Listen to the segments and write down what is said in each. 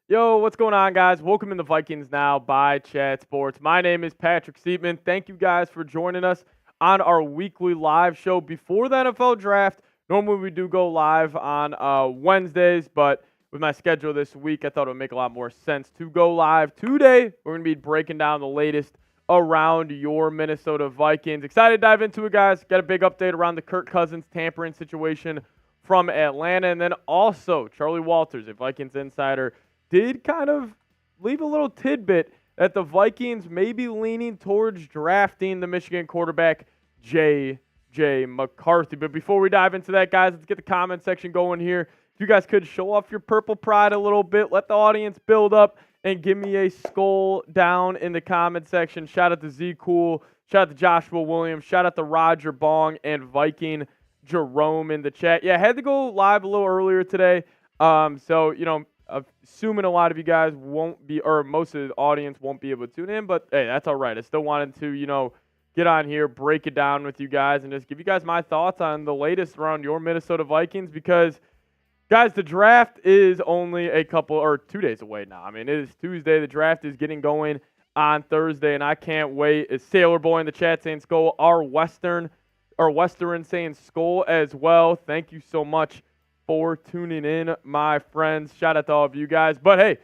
Yo, what's going on, guys? Welcome in the Vikings Now by Chat Sports. My name is Patrick Siepman. Thank you guys for joining us on our weekly live show before the NFL draft. Normally we do go live on Wednesdays, but with my schedule this week, I thought it would make a lot more sense to go live today. We're going to be breaking down the latest around your Minnesota Vikings. Excited to dive into it, guys. Got a big update around the Kirk Cousins tampering situation from Atlanta, and then also Charley Walters, a Vikings insider, did kind of leave a little tidbit that the Vikings may be leaning towards drafting the Michigan quarterback JJ McCarthy. But before we dive into that, guys, let's get the comment section going here. If you guys could show off your purple pride a little bit, let the audience build up, and give me a skull down in the comment section. Shout out to Z Cool, shout out to Joshua Williams, shout out to Roger Bong and Viking Jerome in the chat. Yeah, I had to go live a little earlier today. Assuming a lot of you guys won't be, or most of the audience won't be able to tune in, but hey, that's all right. I still wanted to, get on here, break it down with you guys, and just give you guys my thoughts on the latest around your Minnesota Vikings because, guys, the draft is only 2 days away now. I mean, it is Tuesday. The draft is getting going on Thursday, and I can't wait. It's Sailor Boy in the chat saying Skull, our Western saying Skull as well. Thank you so much for tuning in, my friends. Shout out to all of you guys. But hey,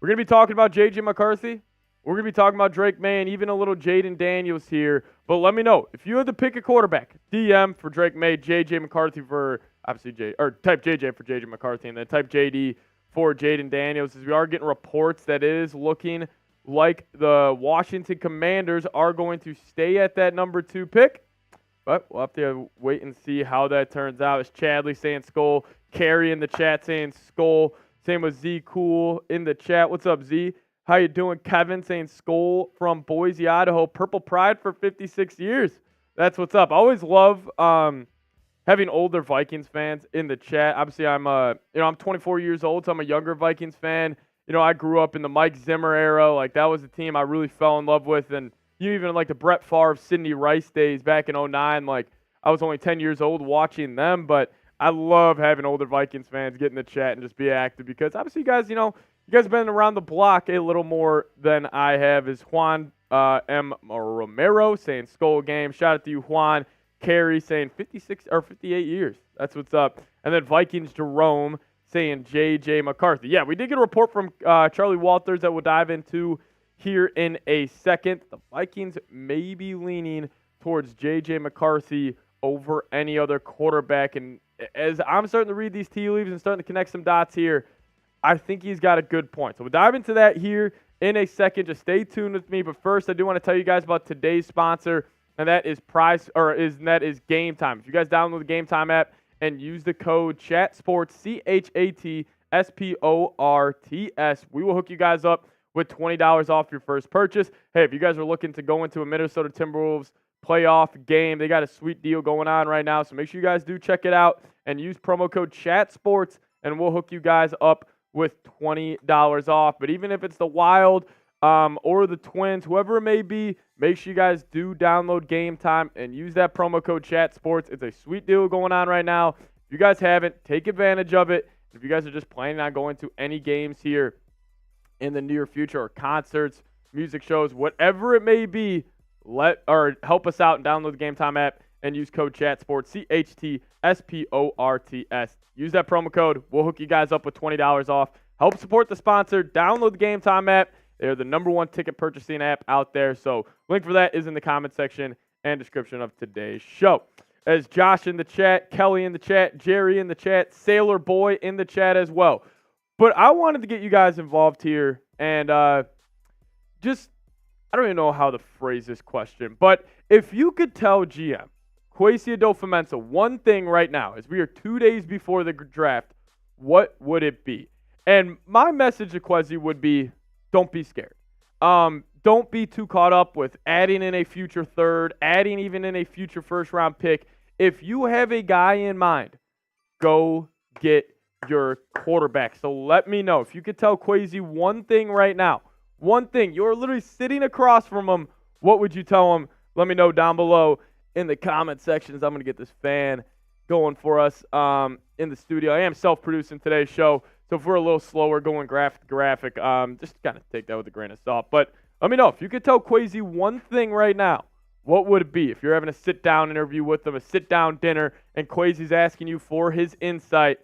we're going to be talking about JJ McCarthy. We're going to be talking about Drake May and even a little Jaden Daniels here. But let me know, if you had to pick a quarterback, DM for Drake May, JJ McCarthy for, obviously, type JJ for JJ McCarthy, and then type JD for Jaden Daniels, as we are getting reports that it is looking like the Washington Commanders are going to stay at that number 2 pick. But we'll have to wait and see how that turns out. It's Chadley saying Skull. Carrie in the chat saying Skull. Same with Z Cool in the chat. What's up, Z? How you doing? Kevin saying Skull from Boise, Idaho. Purple Pride for 56 years. That's what's up. I always love having older Vikings fans in the chat. Obviously, I'm 24 years old, so I'm a younger Vikings fan. I grew up in the Mike Zimmer era. Like, that was the team I really fell in love with, and even like the Brett Favre, Sidney Rice days back in 2009, like I was only 10 years old watching them, but I love having older Vikings fans get in the chat and just be active because obviously you guys, you guys have been around the block a little more than I have. Is Juan M. Romero saying Skull Game. Shout out to you, Juan. Carey saying 56 or 58 years. That's what's up. And then Vikings Jerome saying JJ McCarthy. Yeah, we did get a report from Charley Walters that we'll dive into here in a second. The Vikings may be leaning towards JJ McCarthy over any other quarterback. And as I'm starting to read these tea leaves and starting to connect some dots here, I think he's got a good point. So we'll dive into that here in a second. Just stay tuned with me. But first, I do want to tell you guys about today's sponsor, and that is Game Time. If you guys download the Game Time app and use the code CHATSPORTS, CHATSPORTS, we will hook you guys up with $20 off your first purchase. Hey, if you guys are looking to go into a Minnesota Timberwolves playoff game, they got a sweet deal going on right now, so make sure you guys do check it out and use promo code CHATSPORTS, and we'll hook you guys up with $20 off. But even if it's the Wild or the Twins, whoever it may be, make sure you guys do download Game Time and use that promo code CHATSPORTS. It's a sweet deal going on right now. If you guys haven't, take advantage of it. If you guys are just planning on going to any games here in the near future, or concerts, music shows, whatever it may be, help us out and download the Game Time app and use code CHATSPORTS, CHTSPORTS. Use that promo code. We'll hook you guys up with $20 off. Help support the sponsor. Download the Game Time app. They're the #1 ticket purchasing app out there. So link for that is in the comment section and description of today's show. As Josh in the chat, Kelly in the chat, Jerry in the chat, Sailor Boy in the chat as well. But I wanted to get you guys involved here and I don't even know how to phrase this question, but if you could tell GM Kwesi Adofo-Mensah one thing right now, as we are 2 days before the draft, what would it be? And my message to Kwesi would be, don't be scared. Don't be too caught up with adding in a future third, adding even in a future first-round pick. If you have a guy in mind, go get your quarterback. So let me know. If you could tell Kwesi one thing right now, one thing, you're literally sitting across from him, what would you tell him? Let me know down below in the comment sections. I'm going to get this fan going for us. in the studio. I am self-producing today's show, so if we're a little slower going graphic to graphic, just kind of take that with a grain of salt. But let me know if you could tell Kwesi one thing right now. What would it be if you're having a sit-down interview with him, a sit-down dinner, and Kwesi's asking you for his insight?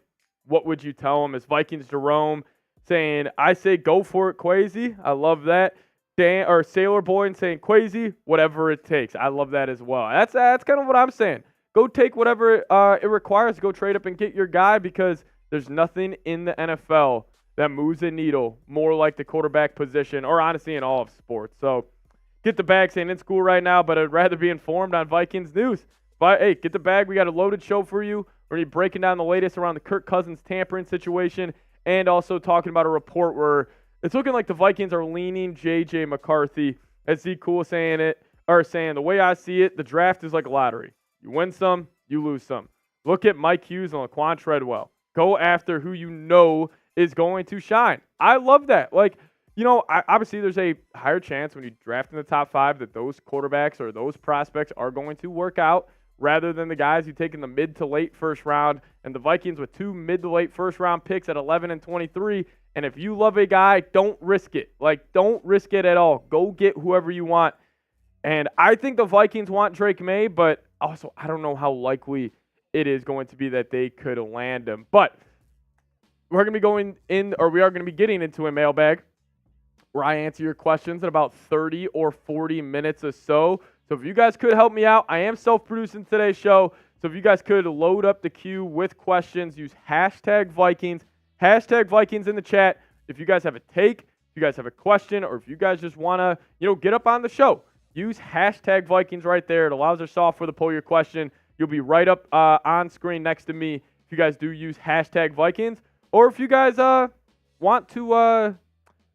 What would you tell him? Is Vikings Jerome saying, I say go for it, Kwesi? I love that. Dan or Sailor Boy saying, Kwesi, whatever it takes. I love that as well. That's kind of what I'm saying. Go take whatever it requires to go trade up and get your guy, because there's nothing in the NFL that moves a needle more like the quarterback position, or honestly in all of sports. So get the bag saying in school right now, but I'd rather be informed on Vikings news. But hey, get the bag. We got a loaded show for you. We're going to be breaking down the latest around the Kirk Cousins tampering situation, and also talking about a report where it's looking like the Vikings are leaning JJ McCarthy. As Z Cool saying the way I see it, the draft is like a lottery. You win some, you lose some. Look at Mike Hughes and Laquan Treadwell. Go after who you know is going to shine. I love that. Like, obviously there's a higher chance when you draft in the top 5 that those quarterbacks or those prospects are going to work out, rather than the guys you take in the mid to late first round. And the Vikings with 2 mid to late first round picks at 11 and 23. And if you love a guy, don't risk it. Like, don't risk it at all. Go get whoever you want. And I think the Vikings want Drake May, but also I don't know how likely it is going to be that they could land him. But we are going to be getting into a mailbag where I answer your questions in about 30 or 40 minutes or so. So if you guys could help me out, I am self-producing today's show. So if you guys could load up the queue with questions, use hashtag Vikings in the chat. If you guys have a take, if you guys have a question, or if you guys just want to, get up on the show, use hashtag Vikings right there. It allows our software to pull your question. You'll be right up on screen next to me if you guys do use hashtag Vikings. Or if you guys want to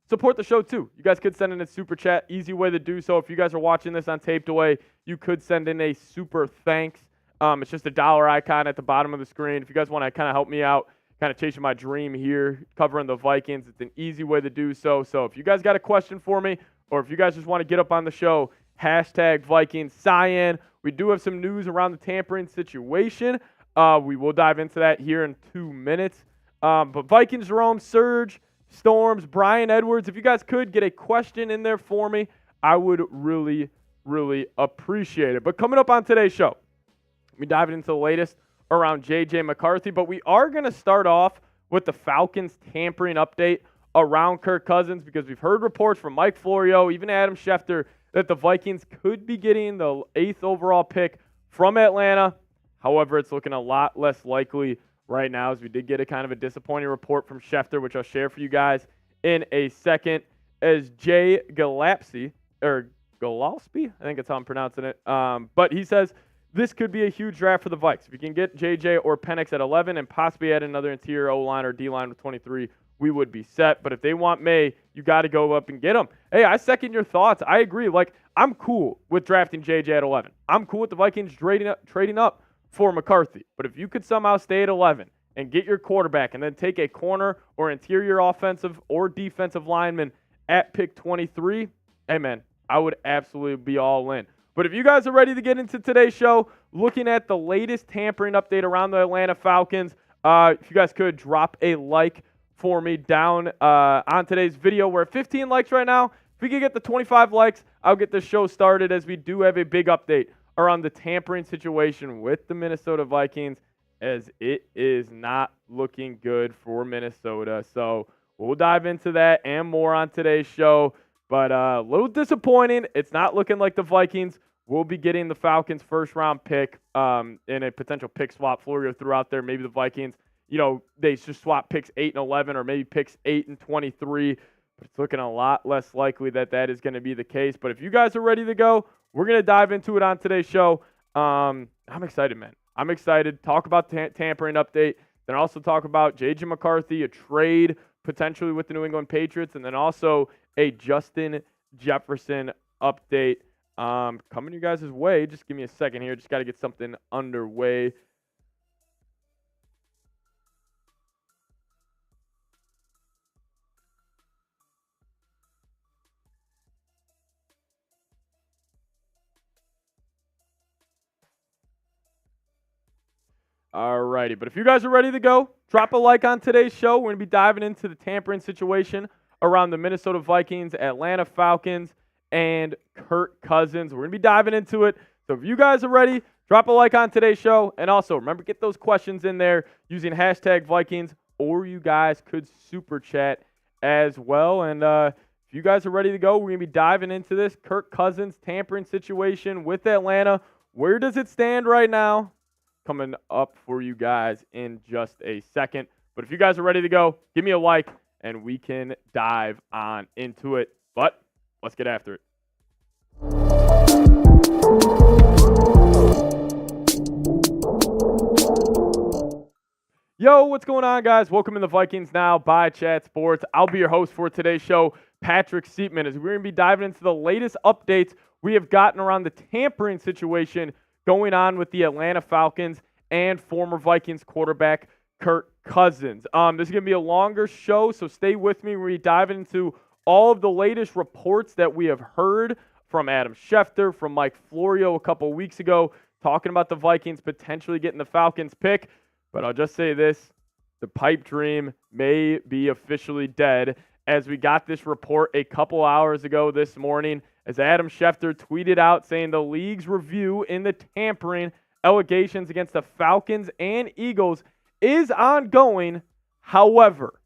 support the show too, you guys could send in a super chat. Easy way to do so. If you guys are watching this on taped away, you could send in a super thanks. It's just a dollar icon at the bottom of the screen. If you guys want to kind of help me out, kind of chasing my dream here, covering the Vikings, it's an easy way to do so. So if you guys got a question for me, or if you guys just want to get up on the show, hashtag Vikings Cyan. We do have some news around the tampering situation. We will dive into that here in 2 minutes. But Vikings Jerome, Surge, Storms, Brian Edwards, if you guys could get a question in there for me, I would really, really appreciate it. But coming up on today's show, we dive into the latest around JJ McCarthy, but we are going to start off with the Falcons tampering update around Kirk Cousins, because we've heard reports from Mike Florio, even Adam Schefter, that the Vikings could be getting the 8th overall pick from Atlanta. However, it's looking a lot less likely right now, as we did get a kind of a disappointing report from Schefter, which I'll share for you guys in a second, as Jay Gillespie, I think that's how I'm pronouncing it, but he says this could be a huge draft for the Vikes. If you can get JJ or Penix at 11 and possibly add another interior O-line or D-line with 23, we would be set. But if they want May, you got to go up and get him. Hey, I second your thoughts. I agree. Like, I'm cool with drafting JJ at 11. I'm cool with the Vikings trading up for McCarthy. But if you could somehow stay at 11 and get your quarterback and then take a corner or interior offensive or defensive lineman at pick 23, hey, man, I would absolutely be all in. But if you guys are ready to get into today's show, looking at the latest tampering update around the Atlanta Falcons, if you guys could drop a like for me down on today's video. We're at 15 likes right now. If we can get the 25 likes, I'll get the show started, as we do have a big update around the tampering situation with the Minnesota Vikings, as it is not looking good for Minnesota. So we'll dive into that and more on today's show. But a little disappointing. It's not looking like the Vikings will be getting the Falcons' first-round pick in a potential pick swap. Florio threw out there maybe the Vikings, they just swap picks 8 and 11, or maybe picks 8 and 23. But it's looking a lot less likely that that is going to be the case. But if you guys are ready to go, we're going to dive into it on today's show. I'm excited, man. I'm excited. Talk about tampering update. Then also talk about JJ McCarthy, a trade potentially with the New England Patriots, and then also a Justin Jefferson update coming you guys' way. Just give me a second here. Just got to get something underway. Alrighty, but if you guys are ready to go, drop a like on today's show. We're going to be diving into the tampering situation around the Minnesota Vikings, Atlanta Falcons, and Kirk Cousins. We're going to be diving into it. So if you guys are ready, drop a like on today's show. And also, remember, get those questions in there using hashtag Vikings, or you guys could super chat as well. And if you guys are ready to go, we're going to be diving into this Kirk Cousins tampering situation with Atlanta. Where does it stand right now? Coming up for you guys in just a second. But if you guys are ready to go, give me a like and we can dive on into it. But let's get after it. Yo, what's going on, guys? Welcome to the Vikings Now by Chat Sports. I'll be your host for today's show, Patrick Siepman, as we're going to be diving into the latest updates we have gotten around the tampering situation going on with the Atlanta Falcons and former Vikings quarterback Kirk Cousins. This is going to be a longer show, so stay with me. We're diving into all of the latest reports that we have heard from Adam Schefter, from Mike Florio a couple weeks ago, talking about the Vikings potentially getting the Falcons pick. But I'll just say this, the pipe dream may be officially dead, as we got this report a couple hours ago this morning, as Adam Schefter tweeted out saying the league's review in the tampering allegations against the Falcons and Eagles is ongoing. However,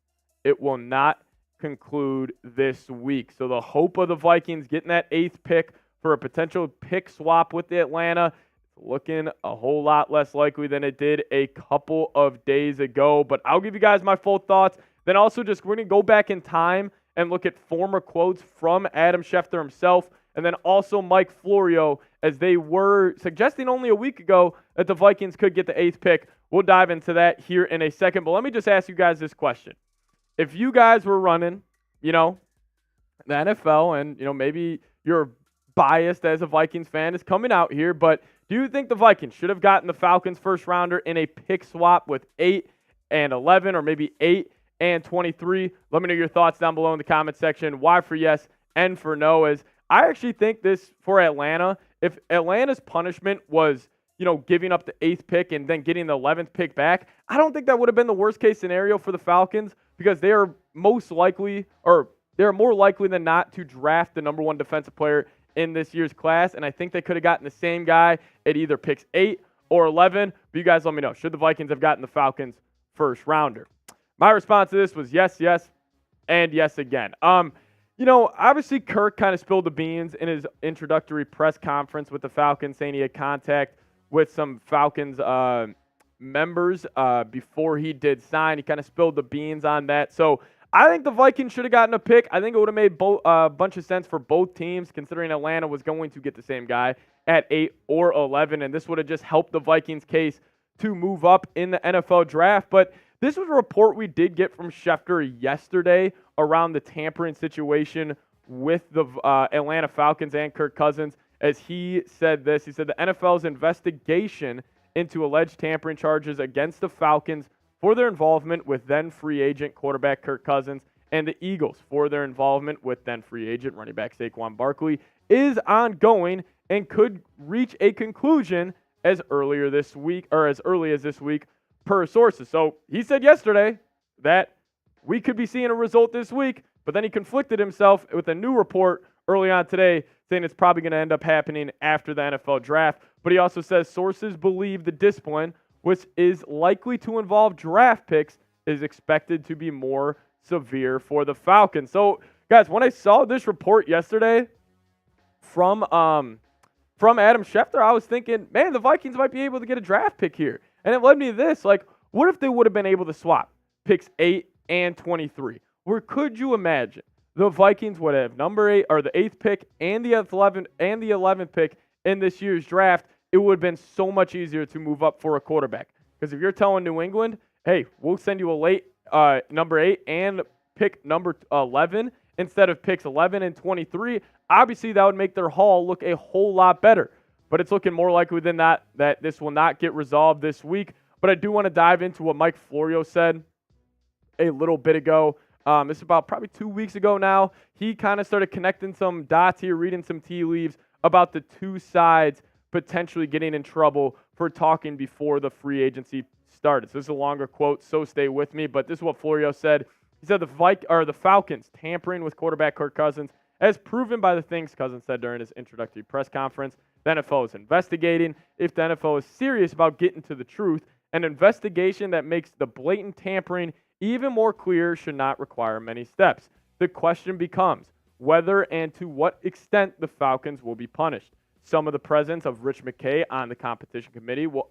it will not conclude this week. So the hope of the Vikings getting that 8th pick for a potential pick swap with the Atlanta looking a whole lot less likely than it did a couple of days ago. But I'll give you guys my full thoughts. Then also we're going to go back in time and look at former quotes from Adam Schefter himself, and then also Mike Florio, as they were suggesting only a week ago that the Vikings could get the 8th pick. We'll dive into that here in a second. But let me just ask you guys this question. If you guys were running, the NFL, and, maybe you're biased as a Vikings fan is coming out here, but do you think the Vikings should have gotten the Falcons first rounder in a pick swap with 8 and 11, or maybe 8 and 23? Let me know your thoughts down below in the comment section. Y for yes, N for no. As I actually think this for Atlanta, if Atlanta's punishment was, giving up the 8th pick and then getting the 11th pick back, I don't think that would have been the worst case scenario for the Falcons, because they are most likely, or they're more likely than not to draft the number 1 defensive player in this year's class. And I think they could have gotten the same guy at either picks 8 or 11. But you guys let me know, should the Vikings have gotten the Falcons first rounder? My response to this was yes, and yes again. Obviously Kirk kind of spilled the beans in his introductory press conference with the Falcons, saying he had contact with some Falcons members before he did sign. He kind of spilled the beans on that. So I think the Vikings should have gotten a pick. I think it would have made a bunch of sense for both teams, considering Atlanta was going to get the same guy at 8 or 11, and this would have just helped the Vikings' case to move up in the NFL draft. But this was a report we did get from Schefter yesterday around the tampering situation with the Atlanta Falcons and Kirk Cousins, as he said this. He said the NFL's investigation into alleged tampering charges against the Falcons for their involvement with then free agent quarterback Kirk Cousins, and the Eagles for their involvement with then free agent running back Saquon Barkley is ongoing and could reach a conclusion as early as this week, per sources. So he said yesterday that we could be seeing a result this week, but then he conflicted himself with a new report early on today saying it's probably going to end up happening after the NFL draft. But he also says sources believe the discipline, which is likely to involve draft picks, is expected to be more severe for the Falcons. So, guys, when I saw this report yesterday from Adam Schefter, I was thinking, man, the Vikings might be able to get a draft pick here. And it led me to this, what if they would have been able to swap picks 8 and 23? Where could you imagine the Vikings would have number 8 or the 8th pick and the 11th pick in this year's draft? It would have been so much easier to move up for a quarterback. Because if you're telling New England, hey, we'll send you a late number 8 and pick number 11 instead of picks 11 and 23, obviously that would make their haul look a whole lot better. But it's looking more likely than not that this will not get resolved this week. But I do want to dive into what Mike Florio said a little bit ago. This is about probably 2 weeks ago now. He kind of started connecting some dots here, reading some tea leaves about the two sides potentially getting in trouble for talking before the free agency started. So this is a longer quote, so stay with me. But this is what Florio said. He said the Falcons tampering with quarterback Kirk Cousins, as proven by the things Cousins said during his introductory press conference. The NFL is investigating. If the NFL is serious about getting to the truth, an investigation that makes the blatant tampering even more clear should not require many steps. The question becomes whether and to what extent the Falcons will be punished. Some of the presence of Rich McKay on the competition committee will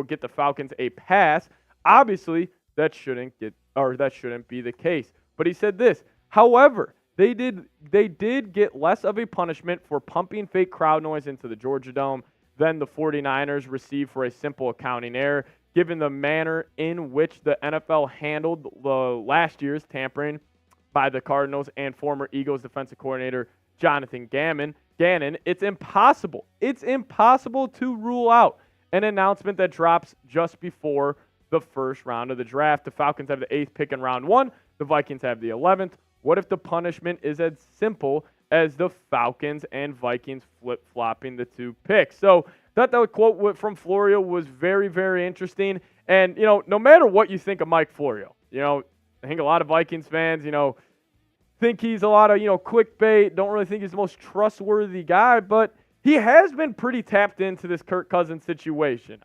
get the Falcons a pass. Obviously, that shouldn't be the case. But he said this. However, they did get less of a punishment for pumping fake crowd noise into the Georgia Dome than the 49ers received for a simple accounting error, given the manner in which the NFL handled the last year's tampering by the Cardinals and former Eagles defensive coordinator Jonathan Gannon. It's impossible to rule out an announcement that drops just before the first round of the draft. The Falcons have the 8th pick in round 1. The Vikings have the 11th. What if the punishment is as simple as the Falcons and Vikings flip-flopping the 2 picks? So thought that quote from Florio was very, very interesting. And, no matter what you think of Mike Florio, I think a lot of Vikings fans, think he's a lot of, clickbait, don't really think he's the most trustworthy guy, but he has been pretty tapped into this Kirk Cousins situation.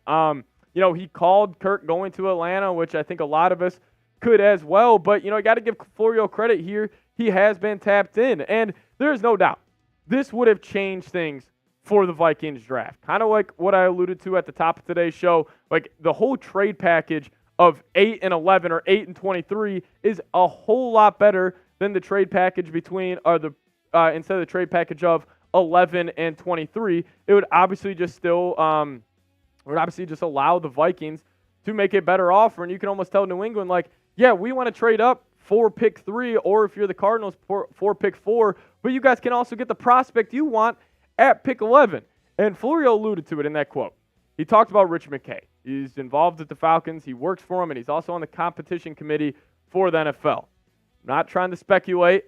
He called Kirk going to Atlanta, which I think a lot of us could as well, but, I got to give Florio credit here. He has been tapped in, and there's no doubt this would have changed things for the Vikings draft. Kind of like what I alluded to at the top of today's show, like the whole trade package of 8 and 11 or 8 and 23 is a whole lot better than the trade package instead of the trade package of 11 and 23. It would obviously just allow the Vikings to make a better offer, and you can almost tell New England, like, yeah, we want to trade up for pick 3, or if you're the Cardinals, for pick 4, but you guys can also get the prospect you want at pick 11. And Florio alluded to it in that quote. He talked about Rich McKay. He's involved with the Falcons. He works for them, and he's also on the competition committee for the NFL. Not trying to speculate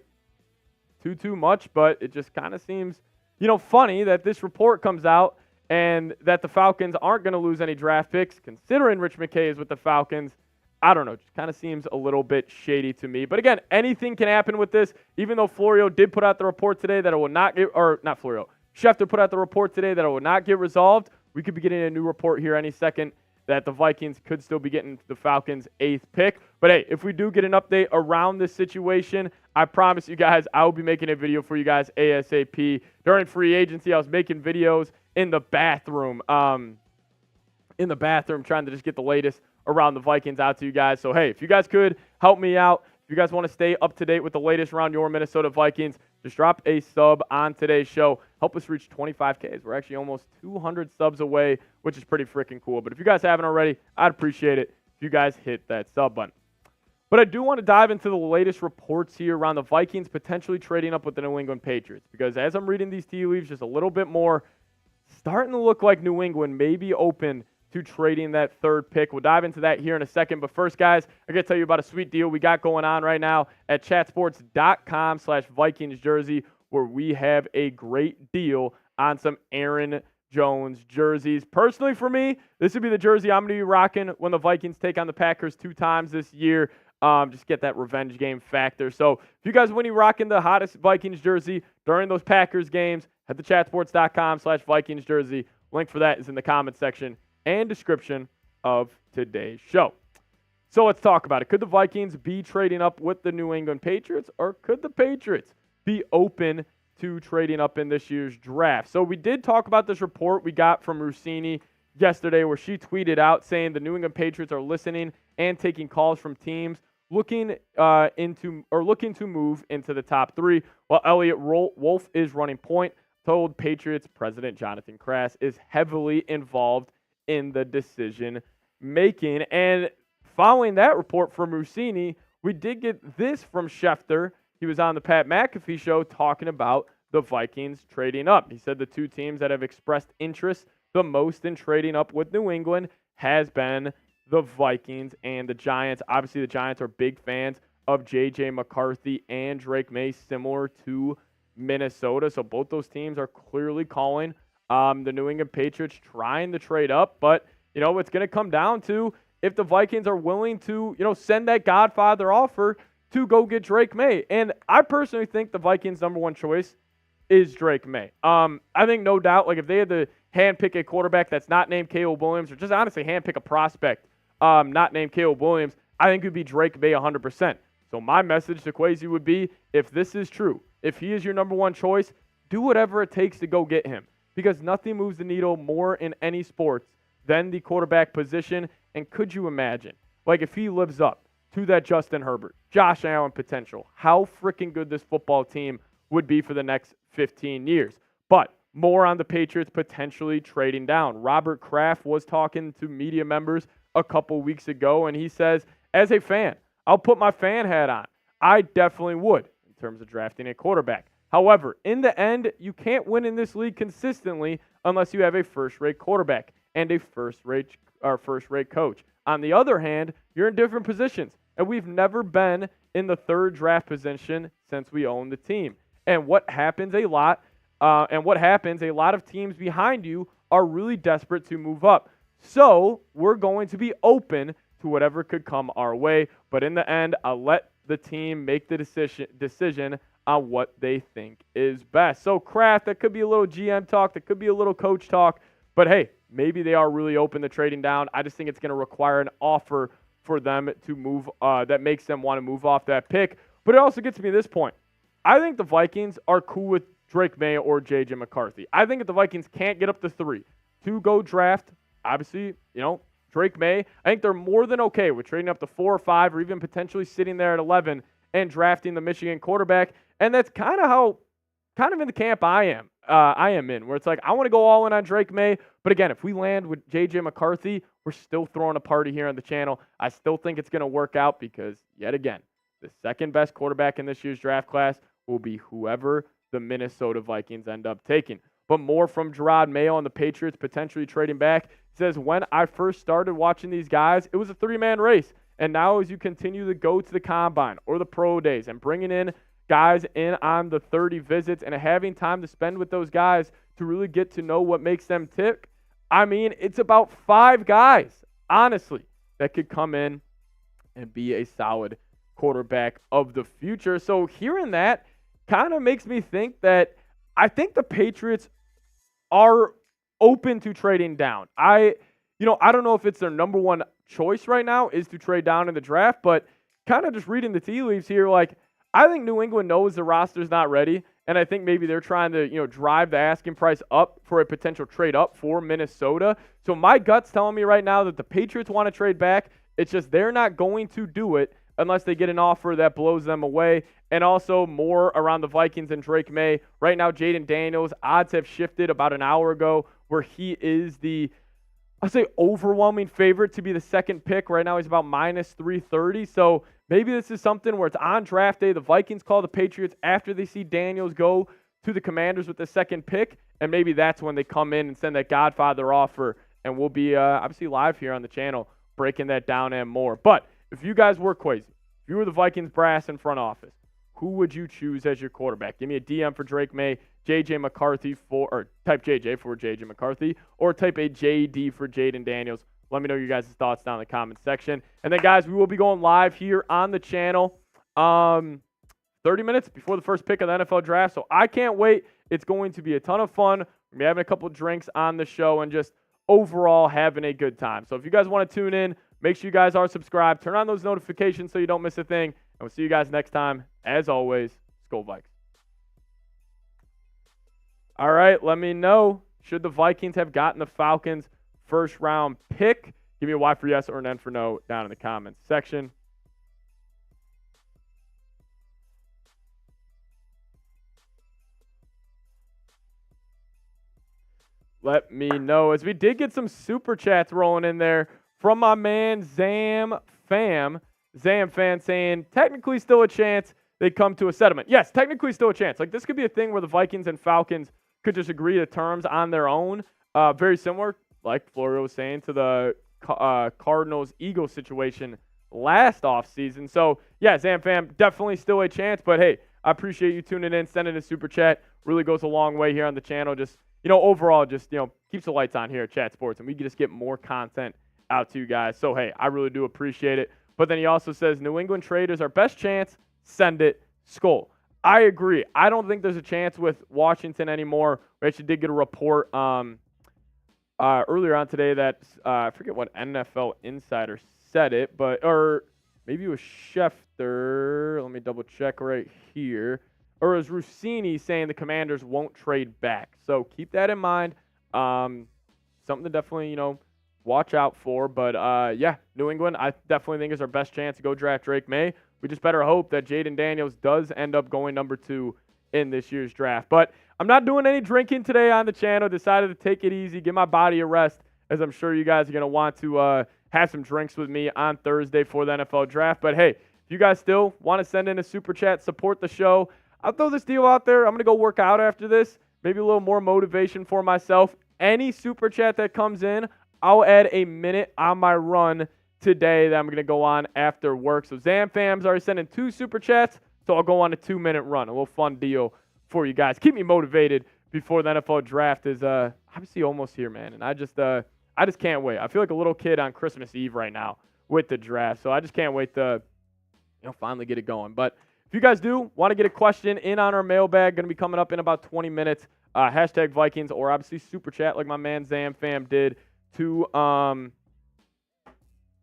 too much, but it just kind of seems, funny that this report comes out and that the Falcons aren't going to lose any draft picks, considering Rich McKay is with the Falcons. I don't know. Just kind of seems a little bit shady to me. But again, anything can happen with this, even though Florio did put out the report today that it will not get, or not Florio, Schefter put out the report today that it will not get resolved. We could be getting a new report here any second that the Vikings could still be getting the Falcons' 8th pick. But hey, if we do get an update around this situation, I promise you guys I will be making a video for you guys ASAP. During free agency, I was making videos in the bathroom, trying to just get the latest around the Vikings out to you guys. So hey, if you guys could help me out, if you guys want to stay up to date with the latest around your Minnesota Vikings, just drop a sub on today's show. Help us reach 25K. We're actually almost 200 subs away, which is pretty freaking cool. But if you guys haven't already, I'd appreciate it if you guys hit that sub button. But I do want to dive into the latest reports here around the Vikings potentially trading up with the New England Patriots, because as I'm reading these tea leaves just a little bit more, starting to look like New England may be open to trading that 3rd pick. We'll dive into that here in a second. But first, guys, I got to tell you about a sweet deal we got going on right now at chatsports.com/Vikings jersey, where we have a great deal on some Aaron Jones jerseys. Personally, for me, this would be the jersey I'm going to be rocking when the Vikings take on the Packers 2 times this year. Just get that revenge game factor. So if you guys want to be rocking the hottest Vikings jersey during those Packers games, head to chatsports.com/Vikings jersey. Link for that is in the comment section and description of today's show. So let's talk about it. Could the Vikings be trading up with the New England Patriots, or could the Patriots be open to trading up in this year's draft? So we did talk about this report we got from Rossini yesterday, where she tweeted out saying the New England Patriots are listening and taking calls from teams looking to move into the top 3, while Elliot Wolf is running point. Told Patriots President Jonathan Krass is heavily involved in the decision making. And following that report from Rossini, we did get this from Schefter. He was on the Pat McAfee show talking about the Vikings trading up. He said the 2 teams that have expressed interest the most in trading up with New England has been the Vikings and the Giants. Obviously, the Giants are big fans of JJ McCarthy and Drake May, similar to Minnesota. So both those teams are clearly calling the New England Patriots trying to trade up. But, it's going to come down to, if the Vikings are willing to, send that Godfather offer to go get Drake May. And I personally think the Vikings' number one choice is Drake May. I think no doubt, like if they had to handpick a quarterback that's not named Caleb Williams, or just honestly handpick a prospect not named Caleb Williams, I think it would be Drake May 100%. So my message to Kwesi would be, if this is true, if he is your number one choice, do whatever it takes to go get him. Because nothing moves the needle more in any sports than the quarterback position. And could you imagine, like if he lives up to that Justin Herbert, Josh Allen potential, how freaking good this football team would be for the next 15 years. But more on the Patriots potentially trading down. Robert Kraft was talking to media members a couple weeks ago, and he says, as a fan, I'll put my fan hat on. I definitely would in terms of drafting a quarterback. However, in the end, you can't win in this league consistently unless you have a first-rate quarterback and a first-rate coach. On the other hand, you're in different positions, and we've never been in the third draft position since we own the team. And what happens a lot of teams behind you are really desperate to move up. So we're going to be open to whatever could come our way. But in the end, I'll let the team make the decision on what they think is best. So Kraft, that could be a little GM talk, that could be a little coach talk. But hey, maybe they are really open to trading down. I just think it's going to require an offer for them to move that makes them want to move off that pick. But it also gets me to this point. I think the Vikings are cool with Drake May or JJ McCarthy. I think if the Vikings can't get up to 3 to go draft, obviously, Drake May, I think they're more than okay with trading up to 4 or 5 or even potentially sitting there at 11 and drafting the Michigan quarterback. And that's kind of in the camp I am in, where it's like, I want to go all in on Drake May. But again, if we land with JJ McCarthy, we're still throwing a party here on the channel. I still think it's going to work out because, yet again, the second best quarterback in this year's draft class will be whoever the Minnesota Vikings end up taking. But more from Gerard Mayo on the Patriots potentially trading back. He says, when I first started watching these guys, it was a 3-man race. And now as you continue to go to the combine or the pro days and bringing in guys in on the 30 visits and having time to spend with those guys to really get to know what makes them tick, I mean, it's about 5 guys, honestly, that could come in and be a solid quarterback of the future. So hearing that kind of makes me think that I think the Patriots are open to trading down. I don't know if it's their number one choice right now is to trade down in the draft, but kind of just reading the tea leaves here, like I think New England knows the roster's not ready, and I think maybe they're trying to, drive the asking price up for a potential trade up for Minnesota. So my gut's telling me right now that the Patriots want to trade back. It's just they're not going to do it unless they get an offer that blows them away. And also more around the Vikings and Drake May. Right now, Jaden Daniels, odds have shifted about an hour ago where he is the, I'll say, overwhelming favorite to be the second pick. Right now, he's about minus 330. So maybe this is something where it's on draft day. The Vikings call the Patriots after they see Daniels go to the Commanders with the second pick. And maybe that's when they come in and send that Godfather offer. And we'll be obviously live here on the channel breaking that down and more. But if you guys were Kwesi, if you were the Vikings brass in front office, who would you choose as your quarterback? Give me a DM for Drake May, JJ McCarthy or type JJ for JJ McCarthy, or type a JD for Jaden Daniels. Let me know your guys' thoughts down in the comment section. And then, guys, we will be going live here on the channel 30 minutes before the first pick of the NFL draft. So I can't wait. It's going to be a ton of fun. We're going to be having a couple drinks on the show and just overall having a good time. So if you guys want to tune in, make sure you guys are subscribed. Turn on those notifications so you don't miss a thing. And we'll see you guys next time. As always, Skol Vikes. All right, let me know. Should the Vikings have gotten the Falcons' first-round pick? Give me a Y for yes or an N for no down in the comments section. Let me know. As we did get some super chats rolling in there from my man Zam Fan saying, technically still a chance they come to a settlement. Yes, technically still a chance. Like, this could be a thing where the Vikings and Falcons could just agree to terms on their own. Very similar, like Florio was saying, to the Cardinals-Eagles situation last offseason. So, yeah, Zam Fam, definitely still a chance. But, hey, I appreciate you tuning in, sending a super chat. Really goes a long way here on the channel. Just, overall, just, keeps the lights on here at Chat Sports. And we can just get more content out to you guys. So, hey, I really do appreciate it. But then he also says, New England trade is our best chance. Send it, Skull. I agree. I don't think there's a chance with Washington anymore. We actually did get a report earlier on today that I forget what NFL Insider said it, or maybe it was Schefter. Let me double check right here. Or it was Rossini saying the Commanders won't trade back. So keep that in mind. Something to definitely, watch out for. But, yeah, New England, I definitely think is our best chance to go draft Drake May. We just better hope that Jaden Daniels does end up going number 2 in this year's draft. But I'm not doing any drinking today on the channel. Decided to take it easy, give my body a rest, as I'm sure you guys are going to want to have some drinks with me on Thursday for the NFL draft. But, hey, if you guys still want to send in a super chat, support the show, I'll throw this deal out there. I'm going to go work out after this. Maybe a little more motivation for myself. Any super chat that comes in, I'll add a minute on my run today that I'm going to go on after work. So ZamFam's already sending 2 super chats, so I'll go on a 2-minute run. A little fun deal for you guys. Keep me motivated before the NFL draft is obviously almost here, man. And I just can't wait. I feel like a little kid on Christmas Eve right now with the draft. So I just can't wait to finally get it going. But if you guys do want to get a question in on our mailbag, going to be coming up in about 20 minutes, hashtag Vikings, or obviously super chat like my man ZamFam did to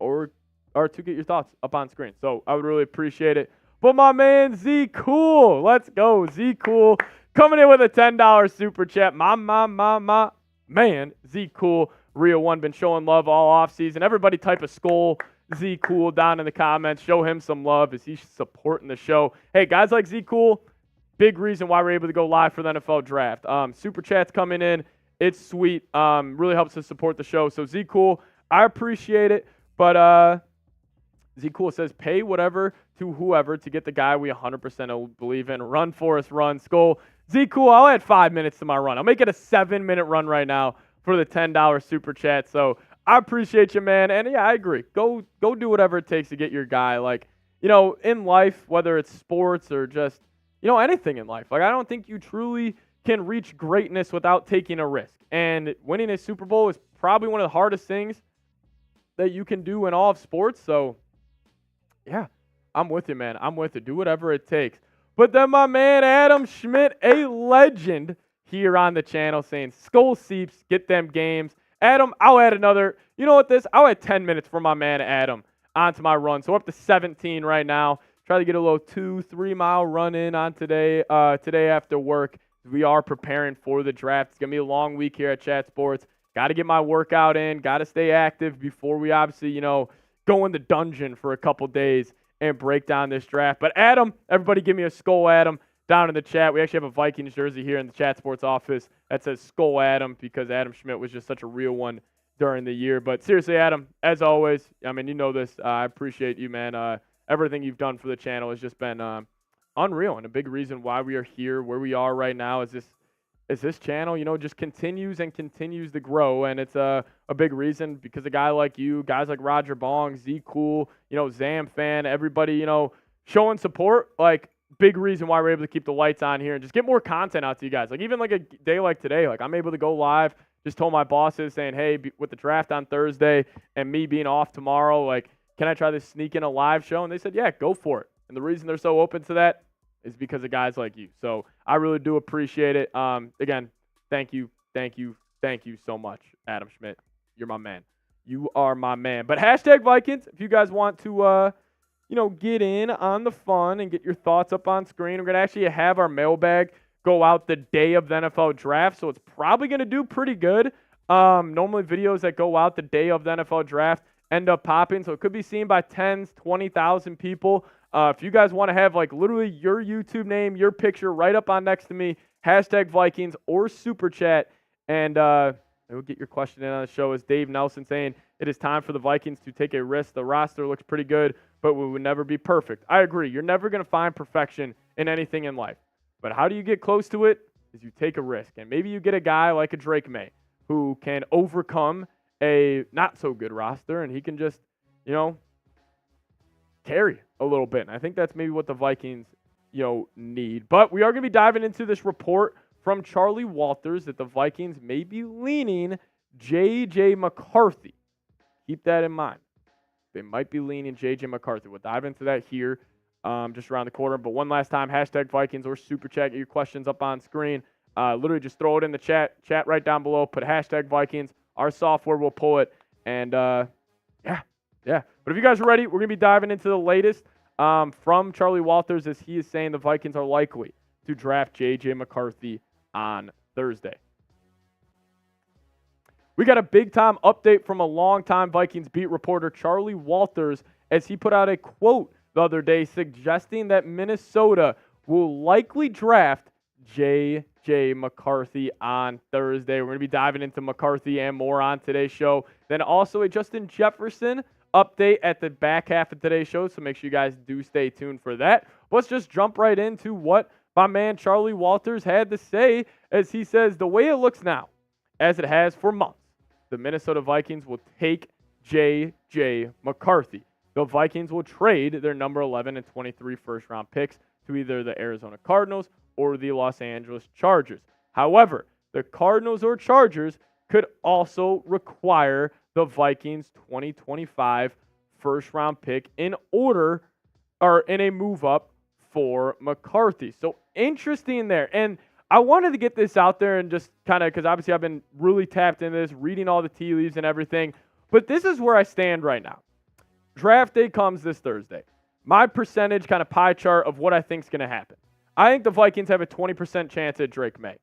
to get your thoughts up on screen. So I would really appreciate it. But my man Z Cool, let's go. Z Cool coming in with a $10 super chat. My man, Z Cool, Rio 1, been showing love all offseason. Everybody type a skull Z Cool down in the comments. Show him some love as he's supporting the show. Hey, guys like Z Cool, big reason why we're able to go live for the NFL draft. Super chats coming in. It's sweet. Really helps us support the show. So Z Cool, I appreciate it. But Z Cool says, pay whatever to whoever to get the guy we 100% believe in. Run, Forrest, run. Skull. Z Cool, I'll add 5 minutes to my run. I'll make it a 7-minute run right now for the $10 super chat. So I appreciate you, man. And yeah, I agree. Go do whatever it takes to get your guy. Like, in life, whether it's sports or just, anything in life. Like, I don't think you truly can reach greatness without taking a risk. And winning a Super Bowl is probably one of the hardest things that you can do in all of sports. So, yeah, I'm with you, man. I'm with you. Do whatever it takes. But then my man Adam Schmidt, a legend here on the channel, saying, Skull Seeps, get them games. Adam, I'll add another, I'll add 10 minutes for my man Adam onto my run. So we're up to 17 right now. Try to get a little 2-3 mile run in on today after work. We are preparing for the draft. It's going to be a long week here at Chat Sports. Got to get my workout in. Got to stay active before we obviously, go in the dungeon for a couple days and break down this draft. But Adam, everybody give me a skull Adam down in the chat. We actually have a Vikings jersey here in the Chat Sports office that says Skull Adam because Adam Schmidt was just such a real one during the year. But seriously, Adam, as always, I mean, this. I appreciate you, man. Everything you've done for the channel has just been unreal, and a big reason why we are here, where we are right now, is this channel, just continues to grow, and it's a big reason because a guy like you, guys like Roger Bong, Z Cool, Zam Fan, everybody, showing support, like, big reason why we're able to keep the lights on here and just get more content out to you guys. Like, even like a day like today, like, I'm able to go live, just told my bosses saying, hey, with the draft on Thursday and me being off tomorrow, like, can I try to sneak in a live show? And they said, yeah, go for it. And the reason they're so open to that is because of guys like you. So I really do appreciate it. Again, thank you so much, Adam Schmidt. You're my man. You are my man. But hashtag Vikings, if you guys want to, get in on the fun and get your thoughts up on screen. We're going to actually have our mailbag go out the day of the NFL draft, so it's probably going to do pretty good. Normally videos that go out the day of the NFL draft end up popping, so it could be seen by 10s, 20,000 people. If you guys want to have, like, literally your YouTube name, your picture right up on next to me, hashtag Vikings or Super Chat, and we'll get your question in on the show. Is Dave Nelson saying it is time for the Vikings to take a risk? The roster looks pretty good, but we would never be perfect. I agree. You're never going to find perfection in anything in life. But how do you get close to it? Is you take a risk. And maybe you get a guy like a Drake May who can overcome a not-so-good roster, and he can just, carry a little bit. And I think that's maybe what the Vikings, need. But we are going to be diving into this report from Charley Walters that the Vikings may be leaning JJ McCarthy keep that in mind. They might be leaning JJ McCarthy. We'll dive into that here just around the corner. But one last time, hashtag Vikings or super chat. Get your questions up on screen. Literally just throw it in the chat right down below. Put hashtag Vikings. Our software will pull it. And, yeah. But if you guys are ready, we're going to be diving into the latest from Charley Walters as he is saying the Vikings are likely to draft JJ McCarthy on Thursday. We got a big-time update from a longtime Vikings beat reporter, Charley Walters, as he put out a quote the other day suggesting that Minnesota will likely draft JJ McCarthy on Thursday. We're going to be diving into McCarthy and more on today's show. Then also a Justin Jefferson update at the back half of today's show, so make sure you guys do stay tuned for that. Let's just jump right into what my man Charley Walters had to say as he says, the way it looks now, as it has for months, the Minnesota Vikings will take JJ McCarthy. The Vikings will trade their number 11 and 23 first-round picks to either the Arizona Cardinals or the Los Angeles Chargers. However, the Cardinals or Chargers could also require the Vikings' 2025 first-round pick in a move-up for McCarthy. So interesting there. And I wanted to get this out there and just kind of, because obviously I've been really tapped into this, reading all the tea leaves and everything. But this is where I stand right now. Draft day comes this Thursday. My percentage kind of pie chart of what I think is going to happen. I think the Vikings have a 20% chance at Drake May.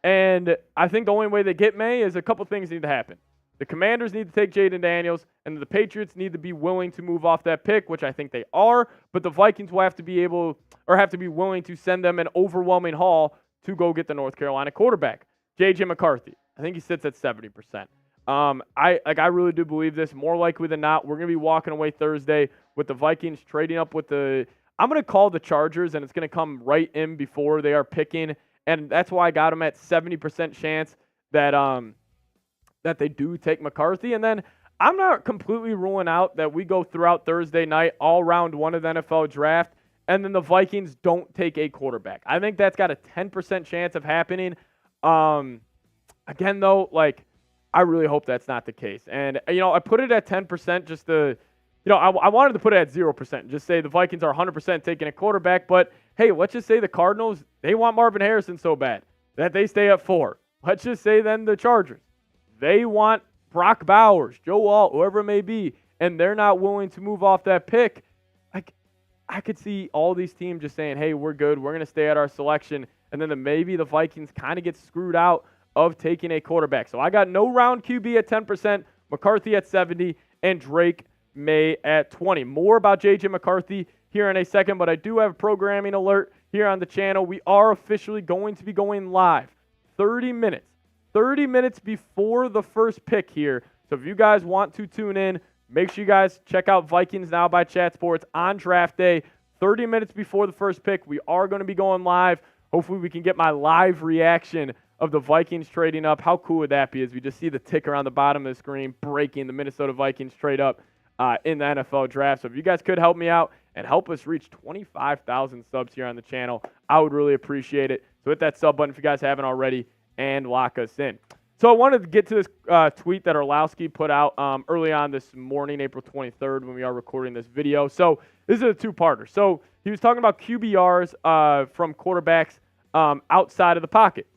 And I think the only way they get May is a couple things need to happen. The Commanders need to take Jaden Daniels, and the Patriots need to be willing to move off that pick, which I think they are. But the Vikings will have to be willing to send them an overwhelming haul to go get the North Carolina quarterback, JJ McCarthy. I think he sits at 70%. I really do believe this. More likely than not, we're going to be walking away Thursday with the Vikings trading up with I'm going to call the Chargers, and it's going to come right in before they are picking. And that's why I got them at 70% chance that they do take McCarthy. And then I'm not completely ruling out that we go throughout Thursday night, all round one of the NFL draft, and then the Vikings don't take a quarterback. I think that's got a 10% chance of happening. Again, though, I really hope that's not the case. And, I put it at 10% just to, I wanted to put it at 0%. Just say the Vikings are 100% taking a quarterback. But, hey, let's just say the Cardinals, they want Marvin Harrison so bad that they stay at 4. Let's just say then the Chargers, they want Brock Bowers, Joe Alt, whoever it may be, and they're not willing to move off that pick. I could see all these teams just saying, hey, we're good. We're going to stay at our selection. And then maybe the Vikings kind of get screwed out of taking a quarterback. So I got no round QB at 10%, McCarthy at 70%, and Drake May at 20%. More about JJ McCarthy here in a second, but I do have a programming alert here on the channel. We are officially going to be going live 30 minutes before the first pick here. So if you guys want to tune in, make sure you guys check out Vikings Now by Chat Sports on draft day. 30 minutes before the first pick, we are going to be going live. Hopefully we can get my live reaction of the Vikings trading up. How cool would that be as we just see the ticker on the bottom of the screen breaking the Minnesota Vikings trade up in the NFL draft. So if you guys could help me out and help us reach 25,000 subs here on the channel, I would really appreciate it. So hit that sub button if you guys haven't already and lock us in. So I wanted to get to this tweet that Orlowski put out early on this morning, April 23rd, when we are recording this video. So this is a two-parter. So he was talking about QBRs from quarterbacks outside of the pocket.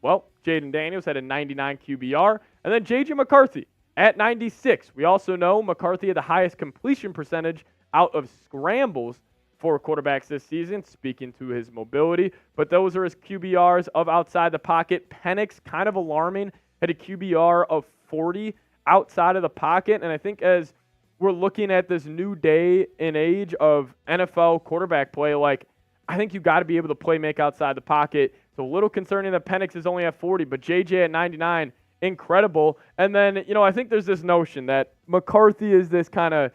Well, Jaden Daniels had a 99 QBR, and then JJ McCarthy at 96. We also know McCarthy had the highest completion percentage out of scrambles for quarterbacks this season, speaking to his mobility. But those are his QBRs of outside the pocket. Penix, kind of alarming, had a QBR of 40 outside of the pocket. And I think as we're looking at this new day and age of NFL quarterback play, I think you got to be able to make outside the pocket. It's a little concerning that Penix is only at 40, but JJ at 99, incredible. And then, I think there's this notion that McCarthy is this kind of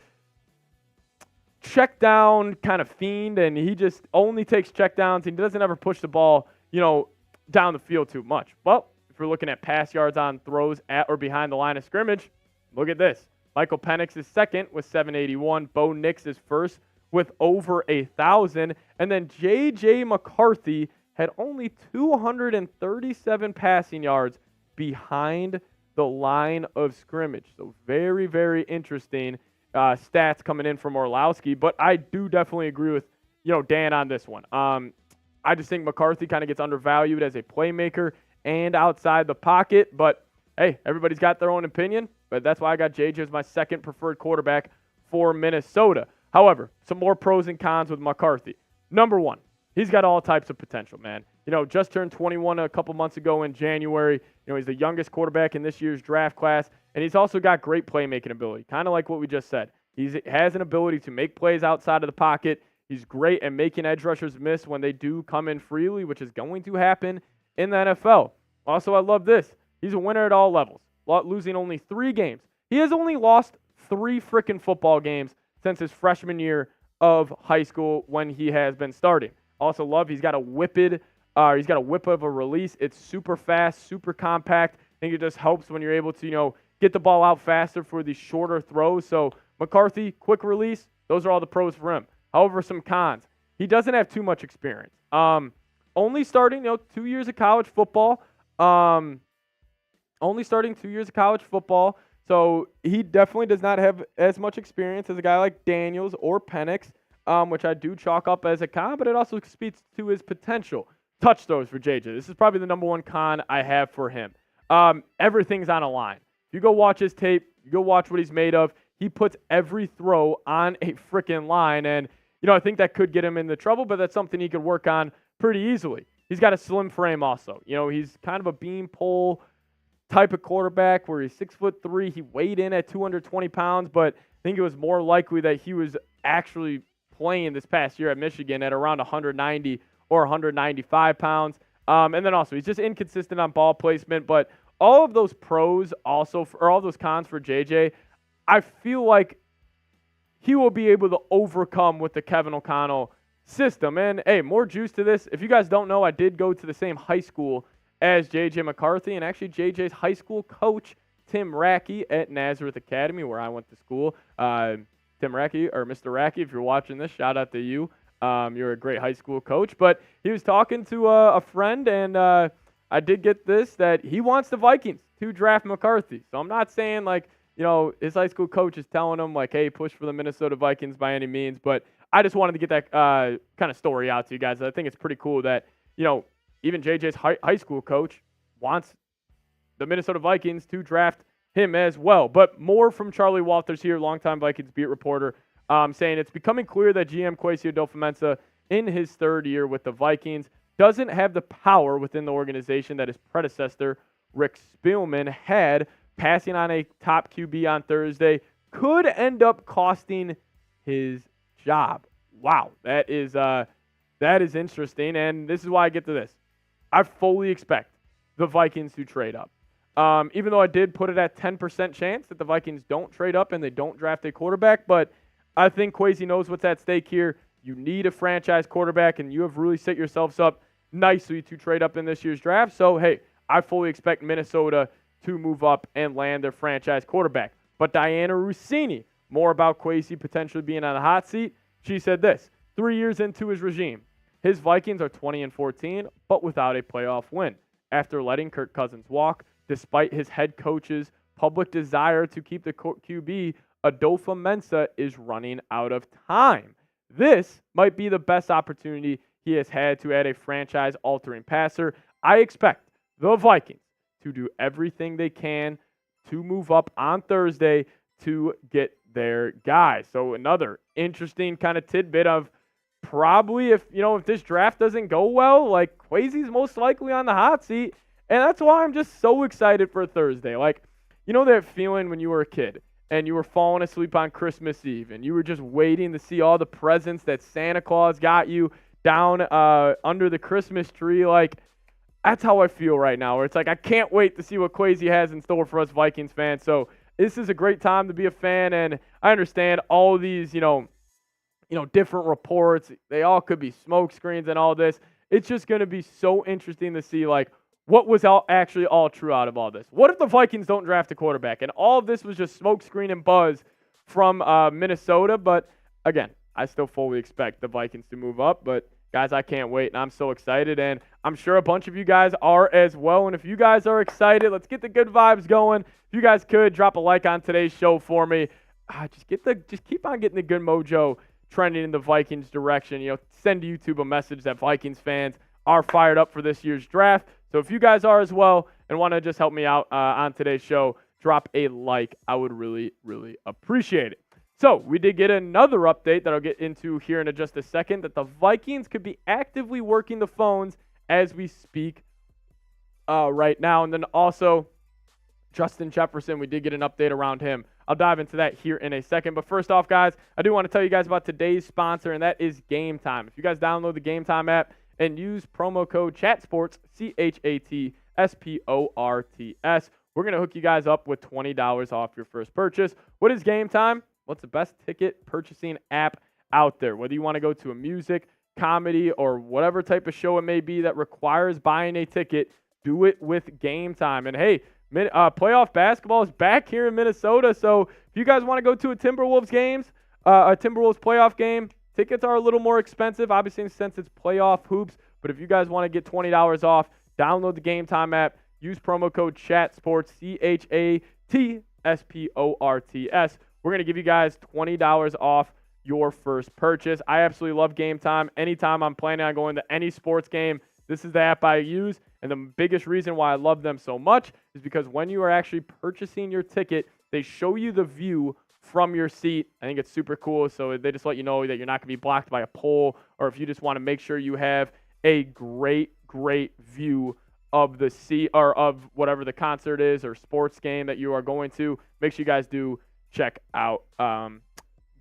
check down kind of fiend, and he just only takes check downs. He doesn't ever push the ball, down the field too much. Well, if we're looking at pass yards on throws at or behind the line of scrimmage, look at this. Michael Penix is second with 781. Bo Nix is first with over 1,000. And then JJ McCarthy had only 237 passing yards behind the line of scrimmage. So very, very interesting stats coming in from Orlowski. But I do definitely agree with, Dan on this one. I just think McCarthy kind of gets undervalued as a playmaker and outside the pocket. But, hey, everybody's got their own opinion. But that's why I got JJ as my second preferred quarterback for Minnesota. However, some more pros and cons with McCarthy. Number one, he's got all types of potential, man. Just turned 21 a couple months ago in January. He's the youngest quarterback in this year's draft class, and he's also got great playmaking ability, kind of like what we just said. He has an ability to make plays outside of the pocket. He's great at making edge rushers miss when they do come in freely, which is going to happen in the NFL. Also, I love this. He's a winner at all levels, losing only 3 games. He has only lost 3 freaking football games since his freshman year of high school when he has been starting. Also love he's got a whip of a release. It's super fast, super compact. I think it just helps when you're able to, get the ball out faster for these shorter throws. So McCarthy, quick release, those are all the pros for him. However, some cons. He doesn't have too much experience. Only starting, 2 years of college football. So he definitely does not have as much experience as a guy like Daniels or Penix, which I do chalk up as a con, but it also speaks to his potential. Touch throws for JJ. This is probably the number one con I have for him. Everything's on a line. You go watch his tape, you go watch what he's made of. He puts every throw on a freaking line, and I think that could get him into trouble, but that's something he could work on pretty easily. He's got a slim frame also. He's kind of a beam pole type of quarterback where he's 6'3". He weighed in at 220 pounds, but I think it was more likely that he was actually playing this past year at Michigan at around 190 or 195 pounds. And then also, he's just inconsistent on ball placement. But all of those pros also, or all those cons for JJ, I feel like he will be able to overcome with the Kevin O'Connell system. And, hey, more juice to this. If you guys don't know, I did go to the same high school as JJ McCarthy, and actually JJ's high school coach, Tim Rackey, at Nazareth Academy, where I went to school. Tim Rackey, or Mr. Rackey, if you're watching this, shout out to you. You're a great high school coach. But he was talking to a friend, and I did get this, that he wants the Vikings to draft McCarthy. So I'm not saying, his high school coach is telling him, hey, push for the Minnesota Vikings by any means. But I just wanted to get that kind of story out to you guys. I think it's pretty cool that, even JJ's high school coach wants the Minnesota Vikings to draft him as well. But more from Charley Walters here, longtime Vikings beat reporter, saying it's becoming clear that GM Kwesi Adofo-Mensah, in his 3rd year with the Vikings, doesn't have the power within the organization that his predecessor, Rick Spielman, had. Passing on a top QB on Thursday could end up costing his job. Wow, that is interesting, and this is why I get to this. I fully expect the Vikings to trade up. Even though I did put it at 10% chance that the Vikings don't trade up and they don't draft a quarterback, but I think Kwesi knows what's at stake here. You need a franchise quarterback, and you have really set yourselves up nicely to trade up in this year's draft. So, hey, I fully expect Minnesota to move up and land their franchise quarterback. But Diana Rossini, more about Kwesi potentially being on the hot seat, she said this: 3 years into his regime, his Vikings are 20-14, but without a playoff win. After letting Kirk Cousins walk, despite his head coach's public desire to keep the QB, Adofo-Mensah is running out of time. This might be the best opportunity he has had to add a franchise-altering passer. I expect the Vikings to do everything they can to move up on Thursday to get their guy. So another interesting kind of tidbit of probably if this draft doesn't go well, Kwesi's most likely on the hot seat. And that's why I'm just so excited for Thursday. That feeling when you were a kid and you were falling asleep on Christmas Eve and you were just waiting to see all the presents that Santa Claus got you down under the Christmas tree. That's how I feel right now, where it's I can't wait to see what Kwesi has in store for us Vikings fans. So this is a great time to be a fan, and I understand all these, different reports. They all could be smoke screens and all this. It's just going to be so interesting to see, what was actually all true out of all this. What if the Vikings don't draft a quarterback, and all of this was just smoke screen and buzz from Minnesota? But, again, I still fully expect the Vikings to move up, but Guys, I can't wait, and I'm so excited, and I'm sure a bunch of you guys are as well. And if you guys are excited, let's get the good vibes going. If you guys could, drop a like on today's show for me. Just keep on getting the good mojo trending in the Vikings direction. Send YouTube a message that Vikings fans are fired up for this year's draft. So if you guys are as well and want to just help me out on today's show, drop a like. I would really, really appreciate it. So we did get another update that I'll get into here in just a second, that the Vikings could be actively working the phones as we speak right now. And then also Justin Jefferson, we did get an update around him. I'll dive into that here in a second. But first off, guys, I do want to tell you guys about today's sponsor, and that is Game Time. If you guys download the Game Time app and use promo code CHATSPORTS, CHATSPORTS, we're going to hook you guys up with $20 off your first purchase. What is Game Time? Well, it's the best ticket purchasing app out there. Whether you want to go to a music, comedy, or whatever type of show it may be that requires buying a ticket, do it with Game Time. And hey, playoff basketball is back here in Minnesota, so if you guys want to go to a Timberwolves playoff game, tickets are a little more expensive, obviously, since it's playoff hoops. But if you guys want to get $20 off, download the Game Time app, use promo code CHATSPORTS, CHATSPORTS. We're going to give you guys $20 off your first purchase. I absolutely love Game Time. Anytime I'm planning on going to any sports game, this is the app I use. And the biggest reason why I love them so much is because when you are actually purchasing your ticket, they show you the view from your seat. I think it's super cool. So they just let you know that you're not going to be blocked by a pole, or if you just want to make sure you have a great view of the seat or of whatever the concert is or sports game that you are going to, make sure you guys do check out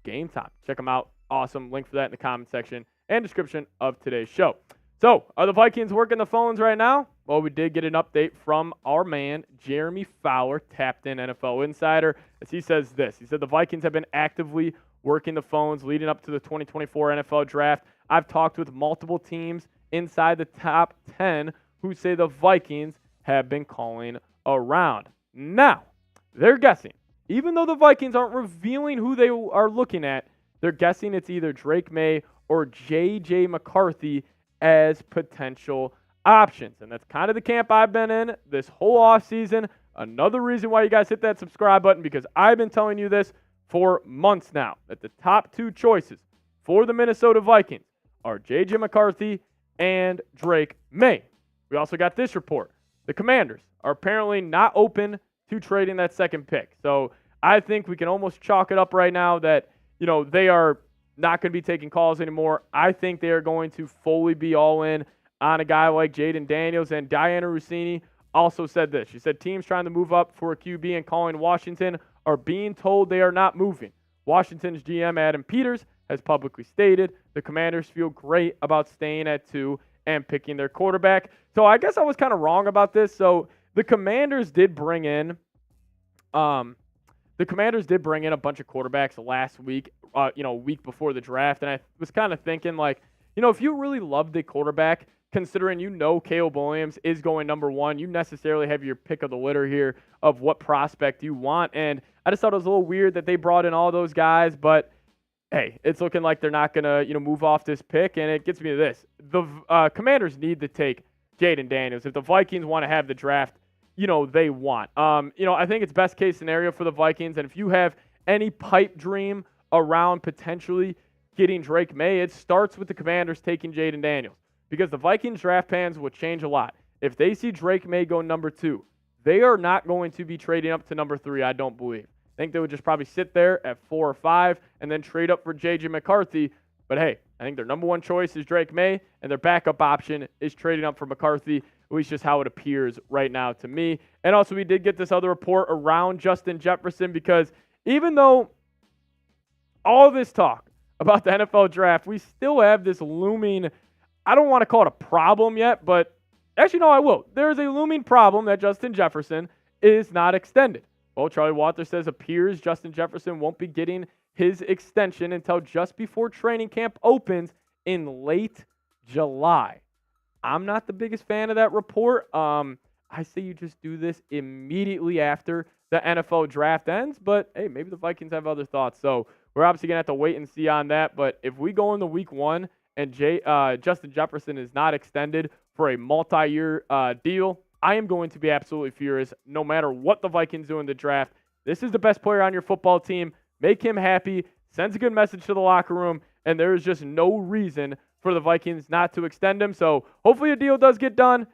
Game Time. Check them out. Awesome. Link for that in the comment section and description of today's show. So, are the Vikings working the phones right now? Well, we did get an update from our man, Jeremy Fowler, tapped in NFL Insider, as he says this. He said the Vikings have been actively working the phones leading up to the 2024 NFL Draft. I've talked with multiple teams inside the top 10 who say the Vikings have been calling around. Now, they're guessing. Even though the Vikings aren't revealing who they are looking at, they're guessing it's either Drake May or JJ McCarthy as potential options. And that's kind of the camp I've been in this whole offseason. Another reason why you guys hit that subscribe button, because I've been telling you this for months now, that the top two choices for the Minnesota Vikings are JJ McCarthy and Drake May. We also got this report. The Commanders are apparently not open to trading that second pick. So I think we can almost chalk it up right now that, they are not going to be taking calls anymore. I think they are going to fully be all in on a guy like Jaden Daniels. And Diana Rossini also said this. She said teams trying to move up for a QB and calling Washington are being told they are not moving. Washington's GM Adam Peters has publicly stated the Commanders feel great about staying at 2 and picking their quarterback. So I guess I was kind of wrong about this. So the Commanders did bring in a bunch of quarterbacks last week, week before the draft. And I was kind of thinking, if you really love the quarterback, considering Caleb Williams is going number 1, you necessarily have your pick of the litter here of what prospect you want. And I just thought it was a little weird that they brought in all those guys. But, hey, it's looking like they're not going to, move off this pick. And it gets me to this. The Commanders need to take Jaden Daniels. If the Vikings want to have the draft, they want. I think it's best case scenario for the Vikings. And if you have any pipe dream around potentially getting Drake May, it starts with the Commanders taking Jaden Daniels, because the Vikings draft plans will change a lot. If they see Drake May go number 2, they are not going to be trading up to number 3, I don't believe. I think they would just probably sit there at 4 or 5 and then trade up for JJ McCarthy. But hey, I think their number 1 choice is Drake May, and their backup option is trading up for McCarthy, at least just how it appears right now to me. And also, we did get this other report around Justin Jefferson, because even though all this talk about the NFL draft, we still have this looming, I don't want to call it a problem yet, but actually, no, I will. There is a looming problem that Justin Jefferson is not extended. Well, Charley Walters says appears Justin Jefferson won't be getting his extension until just before training camp opens in late July. I'm not the biggest fan of that report. I say you just do this immediately after the NFL draft ends, but hey, maybe the Vikings have other thoughts. So we're obviously going to have to wait and see on that. But if we go into week 1 and Justin Jefferson is not extended for a multi-year deal, I am going to be absolutely furious no matter what the Vikings do in the draft. This is the best player on your football team. Make him happy. Sends a good message to the locker room, and there is just no reason for the Vikings not to extend him. So hopefully a deal does get done.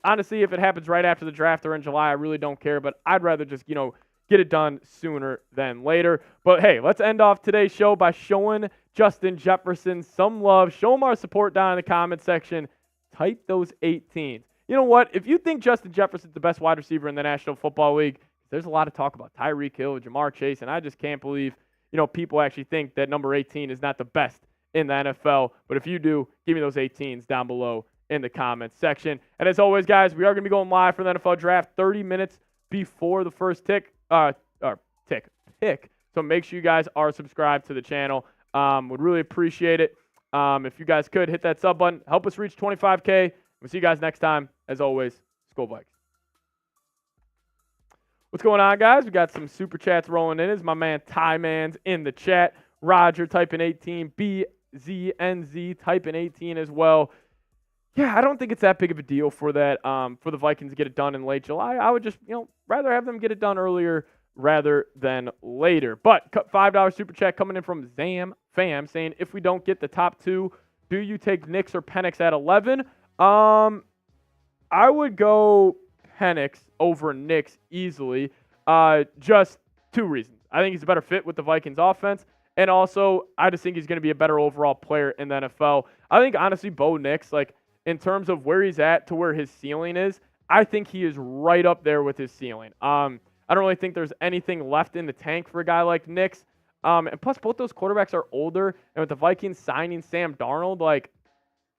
Honestly, if it happens right after the draft or in July, I really don't care, but I'd rather just, get it done sooner than later. But hey, let's end off today's show by showing Justin Jefferson some love. Show him our support down in the comment section. Type those 18s. You know what? If you think Justin Jefferson's the best wide receiver in the National Football League, there's a lot of talk about Tyreek Hill, Jamar Chase, and I just can't believe, people actually think that number 18 is not the best in the NFL. But if you do, give me those 18s down below in the comments section. And as always, guys, we are going to be going live for the NFL Draft 30 minutes before the first pick. So make sure you guys are subscribed to the channel. Would really appreciate it. If you guys could hit that sub button, help us reach 25K. We'll see you guys next time. As always, Skol Vikes. What's going on, guys? We got some super chats rolling in. Is my man Ty Man's in the chat. Roger typing 18. BZNZ typing 18 as well. Yeah, I don't think it's that big of a deal for that. For the Vikings to get it done in late July. I would just, rather have them get it done earlier rather than later. But $5 super chat coming in from Zam Fam saying, if we don't get the top two, do you take Nix or Penix at 11? I would go Penix over Nix easily. Just two reasons. I think he's a better fit with the Vikings offense. And also, I just think he's going to be a better overall player in the NFL. I think, honestly, Bo Nix, in terms of where he's at to where his ceiling is, I think he is right up there with his ceiling. I don't really think there's anything left in the tank for a guy like Nix. And plus, both those quarterbacks are older. And with the Vikings signing Sam Darnold,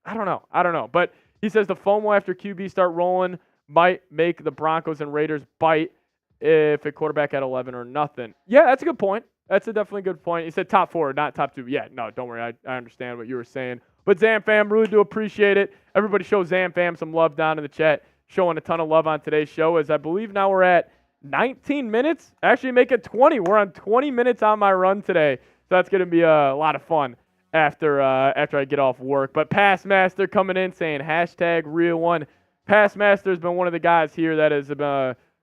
I don't know. But he says the FOMO after QB start rolling might make the Broncos and Raiders bite if a quarterback at 11 or nothing. Yeah, that's a good point. That's a definitely good point. He said top 4, not top 2. Yeah, no, don't worry. I understand what you were saying. But Zam Fam, really do appreciate it. Everybody show Zam Fam some love down in the chat. Showing a ton of love on today's show, as I believe now we're at 19 minutes. Actually, make it 20. We're on 20 minutes on my run today. So that's going to be a lot of fun after I get off work. But Passmaster coming in saying #real1. Passmaster's been one of the guys here that has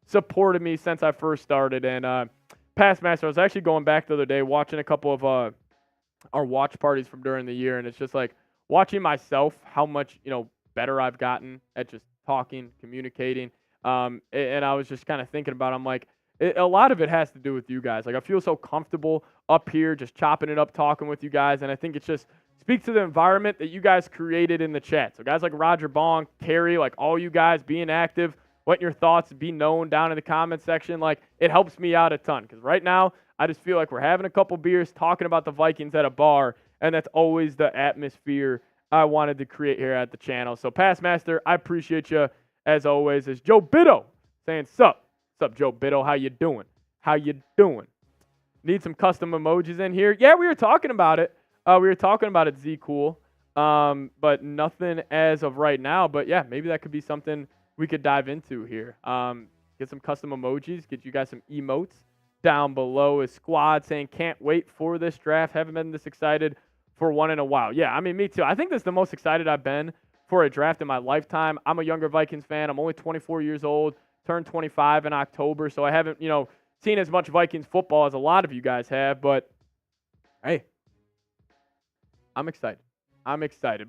supported me since I first started. And Passmaster, I was actually going back the other day watching a couple of our watch parties from during the year, and it's just watching myself how much better I've gotten at just talking, communicating. And I was just kind of thinking about, a lot of it has to do with you guys. I feel so comfortable up here just chopping it up, talking with you guys, and I think it just speaks to the environment that you guys created in the chat. So guys like Roger Bong, Terry, all you guys being active, letting your thoughts be known down in the comment section, it helps me out a ton. Because right now, I just feel like we're having a couple beers, talking about the Vikings at a bar, and that's always the atmosphere I wanted to create here at the channel. So Passmaster, I appreciate you as always. Is Joe Bitto saying, sup? Sup, Joe Bitto? How you doing? How you doing? Need some custom emojis in here? Yeah, we were talking about it. Z Cool. But nothing as of right now. But yeah, maybe that could be something we could dive into here. Get some custom emojis, get you guys some emotes down below. Is Squad saying, can't wait for this draft. Haven't been this excited for one in a while. Yeah, me too. I think this is the most excited I've been for a draft in my lifetime. I'm a younger Vikings fan. I'm only 24 years old, turned 25 in October, so I haven't, seen as much Vikings football as a lot of you guys have, but hey, I'm excited.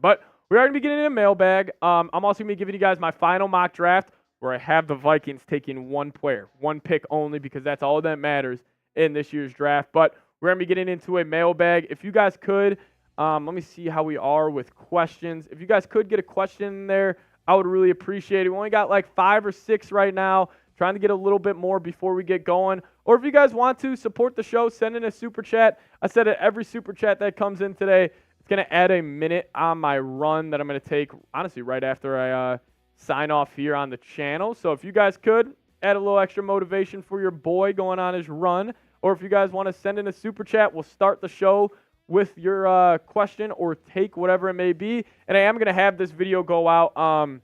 But we are going to be getting in a mailbag. I'm also going to be giving you guys my final mock draft where I have the Vikings taking one player, one pick only, because that's all that matters in this year's draft. But we're going to be getting into a mailbag. If you guys could, let me see how we are with questions. If you guys could get a question in there, I would really appreciate it. We only got 5 or 6 right now. Trying to get a little bit more before we get going. Or if you guys want to support the show, send in a super chat. I said it, every super chat that comes in today, it's going to add a minute on my run that I'm going to take, honestly, right after I sign off here on the channel. So if you guys could add a little extra motivation for your boy going on his run, or if you guys want to send in a super chat, we'll start the show with your question or take, whatever it may be. And I am going to have this video go out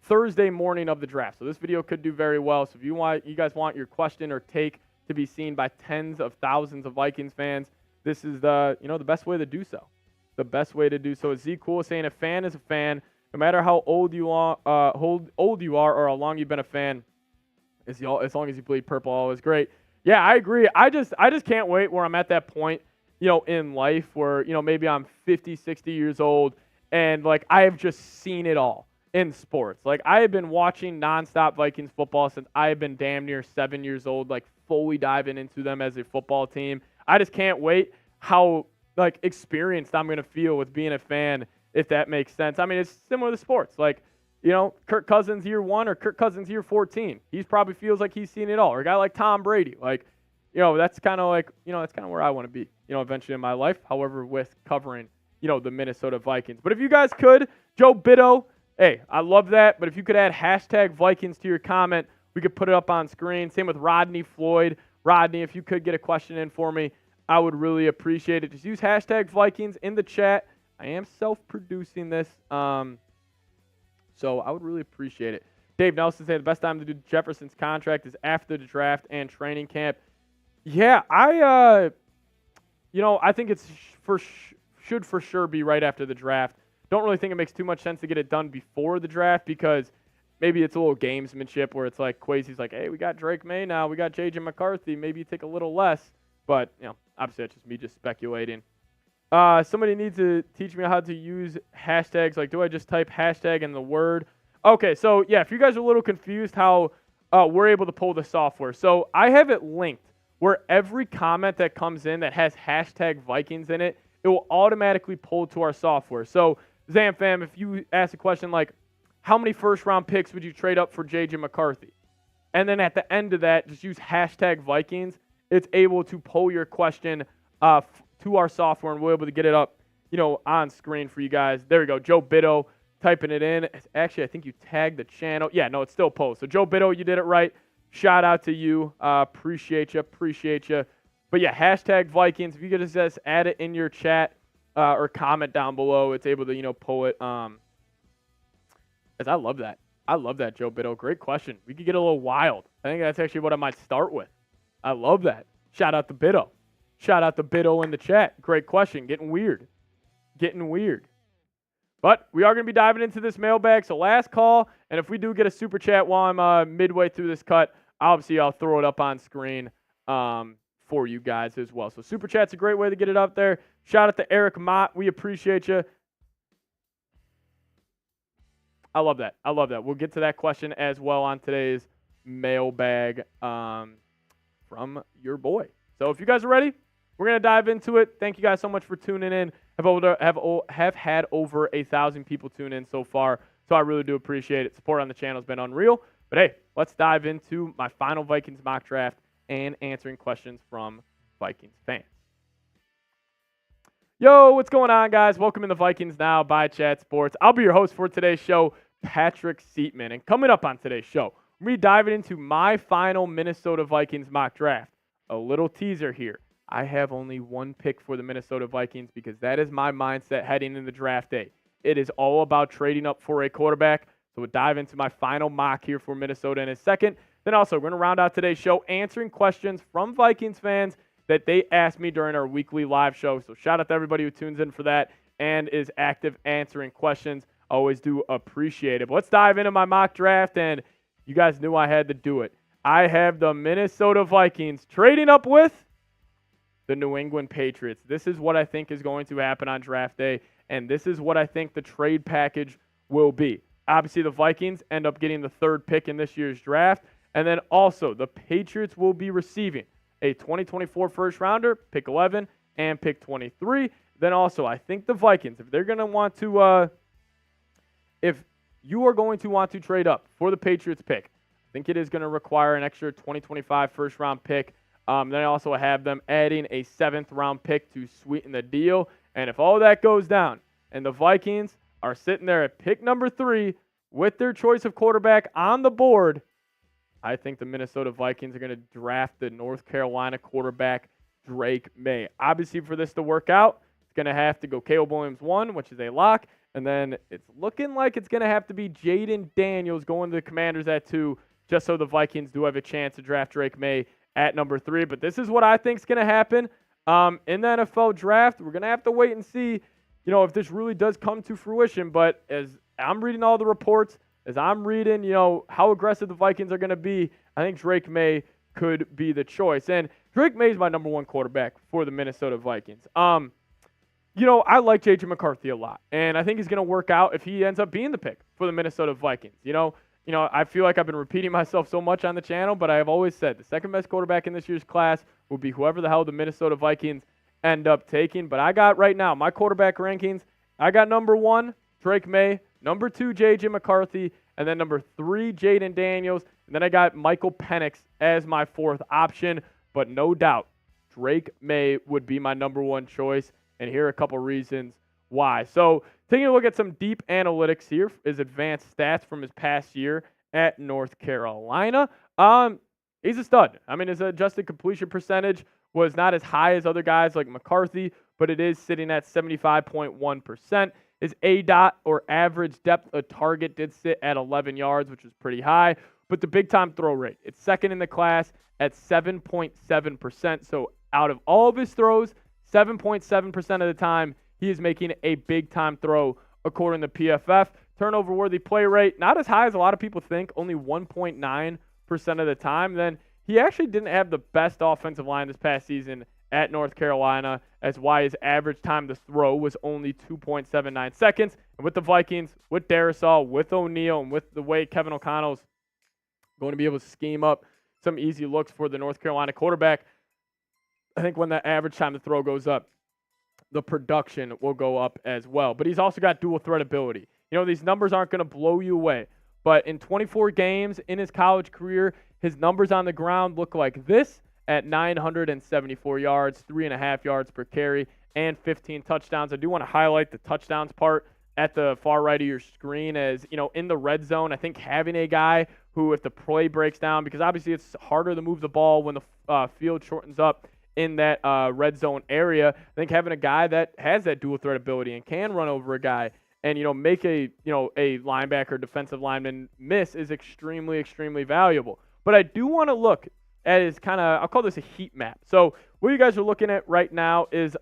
Thursday morning of the draft. So this video could do very well. So if you guys want your question or take to be seen by tens of thousands of Vikings fans, this is the best way to do so. the best way to do so. Z Cool saying a fan is a fan, no matter how old you are, or how long you've been a fan. As long as you bleed purple, always great. Yeah, I agree. I just can't wait where I'm at that point, in life where, maybe I'm 50, 60 years old and like I have just seen it all in sports. Like I have been watching nonstop Vikings football since I have been damn near 7 years old, like fully diving into them as a football team. I just can't wait how like experienced I'm going to feel with being a fan, if that makes sense. I mean, it's similar to sports. Like, Kirk Cousins year 1 or Kirk Cousins year 14. He probably feels like he's seen it all. Or a guy like Tom Brady. Like, that's kind of like, that's kind of where I want to be, eventually in my life. However, with covering, the Minnesota Vikings. But if you guys could, Joe Bitto, hey, I love that. But if you could add hashtag Vikings to your comment, we could put it up on screen. Same with Rodney Floyd. Rodney, if you could get a question in for me, I would really appreciate it. Just use hashtag Vikings in the chat. I am self-producing this, so I would really appreciate it. Dave Nelson said the best time to do Jefferson's contract is after the draft and training camp. Yeah, I think it's should for sure be right after the draft. Don't really think it makes too much sense to get it done before the draft because maybe it's a little gamesmanship where it's like Kwesi's like, hey, we got Drake May now, we got JJ McCarthy, maybe you take a little less. But, obviously that's just me just speculating. Somebody needs to teach me how to use hashtags. Like, do I just type hashtag in the word? Okay, so, yeah, if you guys are a little confused how we're able to pull the software. So I have it linked where every comment that comes in that has hashtag Vikings in it, it will automatically pull to our software. So, Zamfam, if you ask a question like, how many first-round picks would you trade up for JJ McCarthy? And then at the end of that, just use hashtag Vikings. It's able to pull your question to our software, and we're able to get it up, on screen for you guys. There we go. Joe Bitto typing it in. Actually, I think you tagged the channel. Yeah, no, it's still posted. So, Joe Bitto, you did it right. Shout out to you. Appreciate you. But, yeah, hashtag Vikings. If you could just add it in your chat or comment down below, it's able to, pull it. I love that. I love that, Joe Bitto. Great question. We could get a little wild. I think that's actually what I might start with. I love that. Shout out to Bitto. Shout out to Bitto in the chat. Great question. Getting weird. But we are going to be diving into this mailbag. So last call. And if we do get a super chat while I'm midway through this cut, obviously I'll throw it up on screen for you guys as well. So super chat's a great way to get it up there. Shout out to Eric Mott. We appreciate you. I love that. We'll get to that question as well on today's mailbag from your boy. So if you guys are ready, we're going to dive into it. Thank you guys so much for tuning in. Have had over 1,000 people tune in so far, so I really do appreciate it. Support on the channel has been unreal. But hey, let's dive into my final Vikings mock draft and answering questions from Vikings fans. Yo, what's going on, guys? Welcome in the Vikings Now by Chat Sports. I'll be your host for today's show, Patrick Siepman. And coming up on today's show, we're diving into my final Minnesota Vikings mock draft. A little teaser here. I have only one pick for the Minnesota Vikings because that is my mindset heading into draft day. It is all about trading up for a quarterback. So we'll dive into my final mock here for Minnesota in a second. Then also, we're going to round out today's show answering questions from Vikings fans that they asked me during our weekly live show. So shout out to everybody who tunes in for that and is active answering questions. Always do appreciate it. But let's dive into my mock draft, and you guys knew I had to do it. I have the Minnesota Vikings trading up with the New England Patriots. This is what I think is going to happen on draft day, and this is what I think the trade package will be. Obviously, the Vikings end up getting the third pick in this year's draft, and then also the Patriots will be receiving a 2024 first rounder, pick 11, and pick 23. Then also, I think the Vikings, if they're going to want to, if you are going to want to trade up for the Patriots pick, I think it is going to require an extra 2025 first round pick. Then I also have them adding a 7th round pick to sweeten the deal. And if all that goes down and the Vikings are sitting there at pick number 3 with their choice of quarterback on the board, I think the Minnesota Vikings are going to draft the North Carolina quarterback, Drake May. Obviously, for this to work out, it's going to have to go Caleb Williams 1, which is a lock. And then it's looking like it's going to have to be Jaden Daniels going to the Commanders at 2, just so the Vikings do have a chance to draft Drake May at number 3. But this is what I think is going to happen in the NFL draft. We're going to have to wait and see, if this really does come to fruition. But as I'm reading all the reports, as I'm reading, how aggressive the Vikings are going to be, I think Drake May could be the choice. And Drake May is my number one quarterback for the Minnesota Vikings. I like JJ McCarthy a lot, and I think he's going to work out if he ends up being the pick for the Minnesota Vikings. I feel like I've been repeating myself so much on the channel, but I have always said the second best quarterback in this year's class will be whoever the hell the Minnesota Vikings end up taking. But I got right now my quarterback rankings. I got number 1, Drake May, number 2, JJ McCarthy, and then number 3, Jaden Daniels, and then I got Michael Penix as my 4th option. But no doubt, Drake May would be my number 1 choice, and here are a couple reasons why. So taking a look at some deep analytics here is advanced stats from his past year at North Carolina. He's a stud. I mean, his adjusted completion percentage was not as high as other guys like McCarthy, but it is sitting at 75.1%. His ADOT, or average depth of target, did sit at 11 yards, which is pretty high. But the big-time throw rate, it's second in the class at 7.7%. So out of all of his throws, 7.7% of the time, he is making a big-time throw, according to PFF. Turnover-worthy play rate, not as high as a lot of people think, only 1.9% of the time. Then he actually didn't have the best offensive line this past season at North Carolina, as why his average time to throw was only 2.79 seconds. And with the Vikings, with Darisaw, with O'Neal, and with the way Kevin O'Connell's going to be able to scheme up some easy looks for the North Carolina quarterback, I think when that average time to throw goes up, the production will go up as well. But he's also got dual threat ability. These numbers aren't going to blow you away. But in 24 games in his college career, his numbers on the ground look like this at 974 yards, 3.5 yards per carry, and 15 touchdowns. I do want to highlight the touchdowns part at the far right of your screen as, in the red zone, I think having a guy who, if the play breaks down, because obviously it's harder to move the ball when the field shortens up in that red zone area. I think having a guy that has that dual threat ability and can run over a guy and, make a linebacker, defensive lineman miss is extremely, extremely valuable. But I do want to look at his I'll call this a heat map. So what you guys are looking at right now is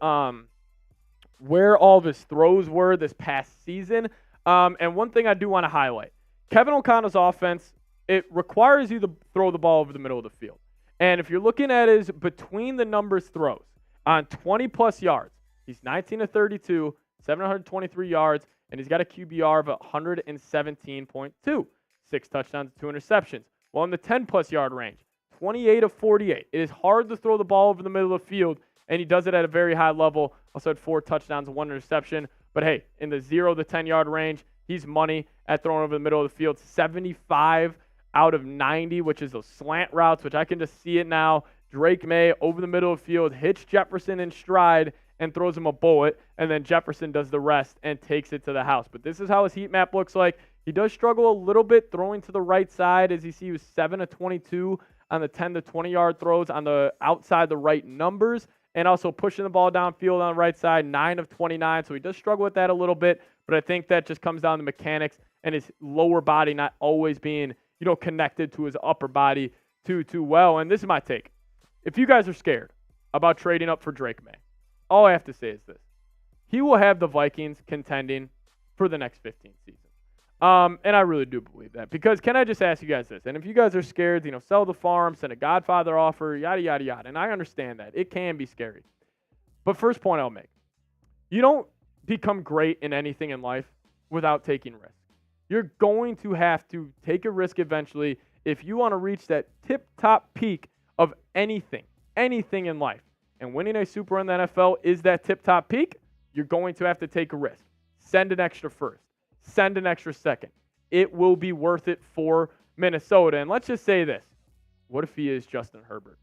where all of his throws were this past season. And one thing I do want to highlight, Kevin O'Connell's offense, it requires you to throw the ball over the middle of the field. And if you're looking at his between the numbers throws on 20-plus yards, he's 19 of 32, 723 yards, and he's got a QBR of 117.2, 6 touchdowns, 2 interceptions. Well, in the 10-plus yard range, 28 of 48. It is hard to throw the ball over the middle of the field, and he does it at a very high level. Also had 4 touchdowns and 1 interception. But, hey, in the 0 to 10-yard range, he's money at throwing over the middle of the field. 75 out of 90, which is those slant routes, which I can just see it now. Drake May over the middle of the field, hits Jefferson in stride and throws him a bullet, and then Jefferson does the rest and takes it to the house. But this is how his heat map looks like. He does struggle a little bit throwing to the right side. As you see, he was 7 of 22 on the 10 to 20-yard throws on the outside the right numbers, and also pushing the ball downfield on the right side, 9 of 29. So he does struggle with that a little bit, but I think that just comes down to mechanics and his lower body not always being, connected to his upper body too well. And this is my take. If you guys are scared about trading up for Drake May, all I have to say is this. He will have the Vikings contending for the next 15 seasons. And I really do believe that. Because can I just ask you guys this? And if you guys are scared, sell the farm, send a Godfather offer, yada, yada, yada. And I understand that. It can be scary. But first point I'll make. You don't become great in anything in life without taking risks. You're going to have to take a risk eventually if you want to reach that tip-top peak of anything in life. And winning a Super in the NFL is that tip-top peak. You're going to have to take a risk. Send an extra first. Send an extra second. It will be worth it for Minnesota. And let's just say this. What if he is Justin Herbert?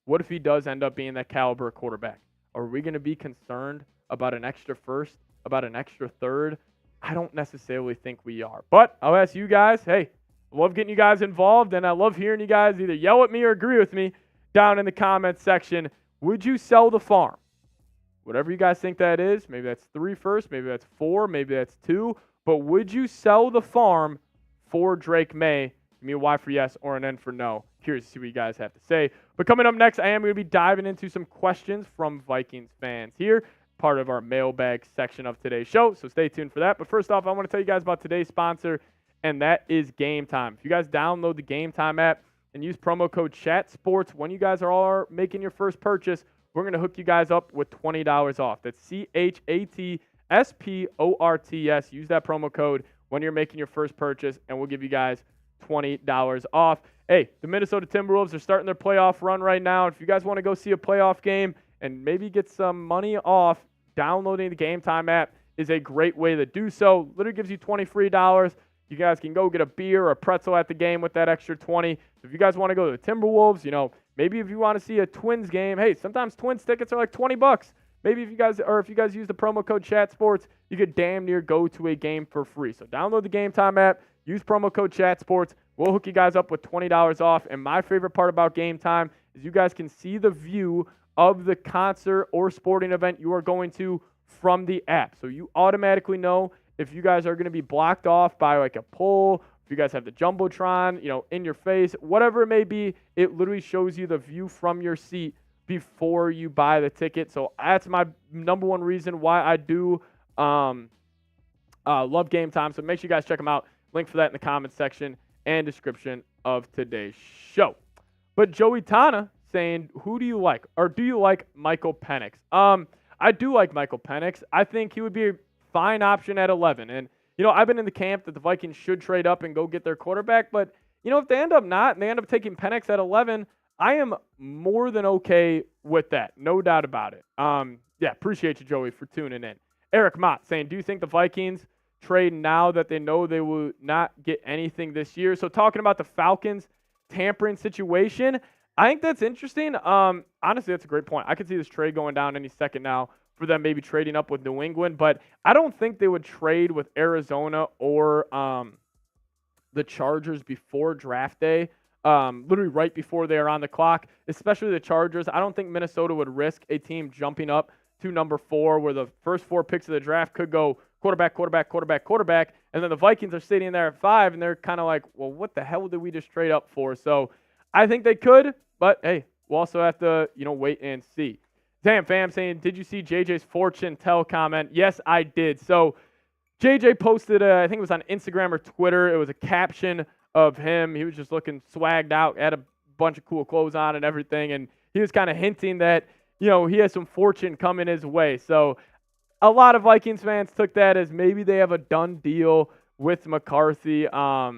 What if he does end up being that caliber quarterback? Are we going to be concerned about an extra first, about an extra third? I don't necessarily think we are. But I'll ask you guys, hey, I love getting you guys involved, and I love hearing you guys either yell at me or agree with me down in the comments section. Would you sell the farm? Whatever you guys think that is, maybe that's 3 first, maybe that's 4, maybe that's 2. But would you sell the farm for Drake May? Give me a Y for yes or an N for no. Curious to see what you guys have to say. But coming up next, I am going to be diving into some questions from Vikings fans here. part of our mailbag section of today's show. So stay tuned for that. But first off, I want to tell you guys about today's sponsor, and that is Game Time. If you guys download the Game Time app and use promo code ChatSports when you guys are making your first purchase, we're going to hook you guys up with $20 off. That's ChatSports. Use that promo code when you're making your first purchase, and we'll give you guys $20 off. Hey, the Minnesota Timberwolves are starting their playoff run right now. If you guys want to go see a playoff game and maybe get some money off, downloading the Game Time app is a great way to do so. Literally gives you $20 free. You guys can go get a beer or a pretzel at the game with that extra 20. So if you guys want to go to the Timberwolves, maybe if you want to see a Twins game, hey, sometimes Twins tickets are like $20. Maybe if you guys use the promo code ChatSports, you could damn near go to a game for free. So download the Game Time app, use promo code ChatSports. We'll hook you guys up with $20 off. And my favorite part about Game Time is you guys can see the view of the concert or sporting event you are going to from the app. So you automatically know if you guys are going to be blocked off by like a pole, if you guys have the Jumbotron, in your face, whatever it may be, it literally shows you the view from your seat before you buy the ticket. So that's my number one reason why I do love Game Time. So make sure you guys check them out. Link for that in the comments section and description of today's show. But Joey Tana saying, who do you like? Or do you like Michael Penix? I do like Michael Penix. I think he would be a fine option at 11. And, I've been in the camp that the Vikings should trade up and go get their quarterback. But, if they end up not and they end up taking Penix at 11, I am more than okay with that. No doubt about it. Appreciate you, Joey, for tuning in. Eric Mott saying, do you think the Vikings trade now that they know they will not get anything this year? So talking about the Falcons tampering situation, I think that's interesting. Honestly, that's a great point. I could see this trade going down any second now for them maybe trading up with New England, but I don't think they would trade with Arizona or the Chargers before draft day, literally right before they are on the clock, especially the Chargers. I don't think Minnesota would risk a team jumping up to number 4 where the first 4 picks of the draft could go quarterback, and then the Vikings are sitting there at 5, and they're kind of like, well, what the hell did we just trade up for? So I think they could, but hey, we'll also have to, wait and see. Sam Fam saying, did you see JJ's fortune tell comment? Yes, I did. So JJ posted, I think it was on Instagram or Twitter. It was a caption of him. He was just looking swagged out, had a bunch of cool clothes on and everything, and he was kind of hinting that, he has some fortune coming his way. So a lot of Vikings fans took that as maybe they have a done deal with McCarthy, or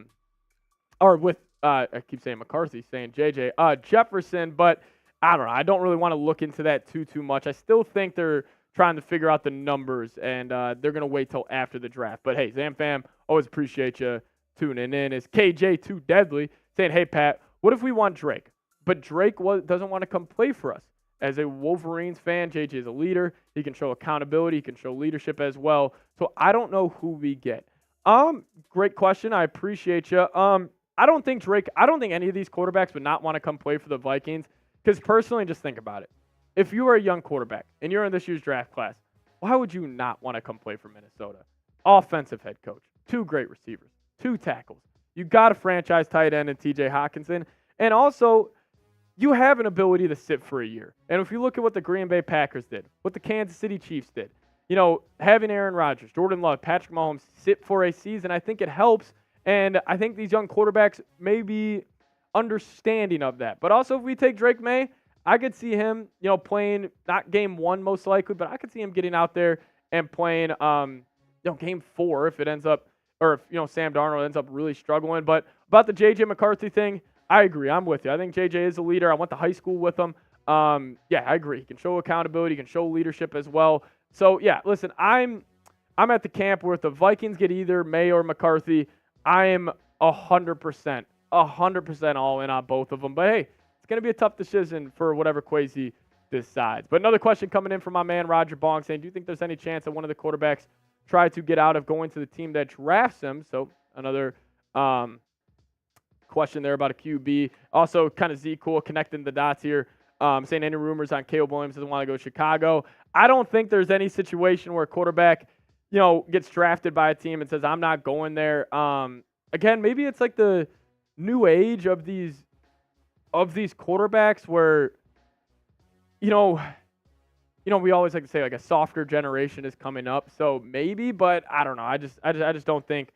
with, I keep saying McCarthy, saying JJ, Jefferson, but I don't know. I don't really want to look into that too much. I still think they're trying to figure out the numbers, and they're going to wait till after the draft. But hey, Zam Fam, always appreciate you tuning in. Is KJ Too Deadly saying, hey, Pat, what if we want Drake? But Drake doesn't want to come play for us. As a Wolverines fan, JJ is a leader. He can show accountability. He can show leadership as well. So I don't know who we get. Great question. I appreciate you. I don't think any of these quarterbacks would not want to come play for the Vikings. Because personally, just think about it. If you are a young quarterback and you're in this year's draft class, why would you not want to come play for Minnesota? Offensive head coach, 2 great receivers, 2 tackles. You got a franchise tight end in TJ Hawkinson. And also, you have an ability to sit for a year. And if you look at what the Green Bay Packers did, what the Kansas City Chiefs did, having Aaron Rodgers, Jordan Love, Patrick Mahomes sit for a season, I think it helps. And I think these young quarterbacks may be understanding of that. But also, if we take Drake May, I could see him, playing not game 1 most likely, but I could see him getting out there and playing, game 4 if it ends up, or if, Sam Darnold ends up really struggling. But about the JJ McCarthy thing, I agree. I'm with you. I think JJ is a leader. I went to high school with him. I agree. He can show accountability. He can show leadership as well. So, yeah, listen, I'm at the camp where if the Vikings get either May or McCarthy, I am 100% all in on both of them. But, hey, it's going to be a tough decision for whatever Kwesi decides. But another question coming in from my man Roger Bong saying, do you think there's any chance that one of the quarterbacks try to get out of going to the team that drafts him? So another question there about a QB. Also, kind of Z-Cool connecting the dots here, saying any rumors on Caleb Williams doesn't want to go to Chicago. I don't think there's any situation where a quarterback, gets drafted by a team and says, I'm not going there. Again, maybe it's like the new age of these quarterbacks where, we always like to say like a softer generation is coming up. So maybe, but I don't know. I just don't think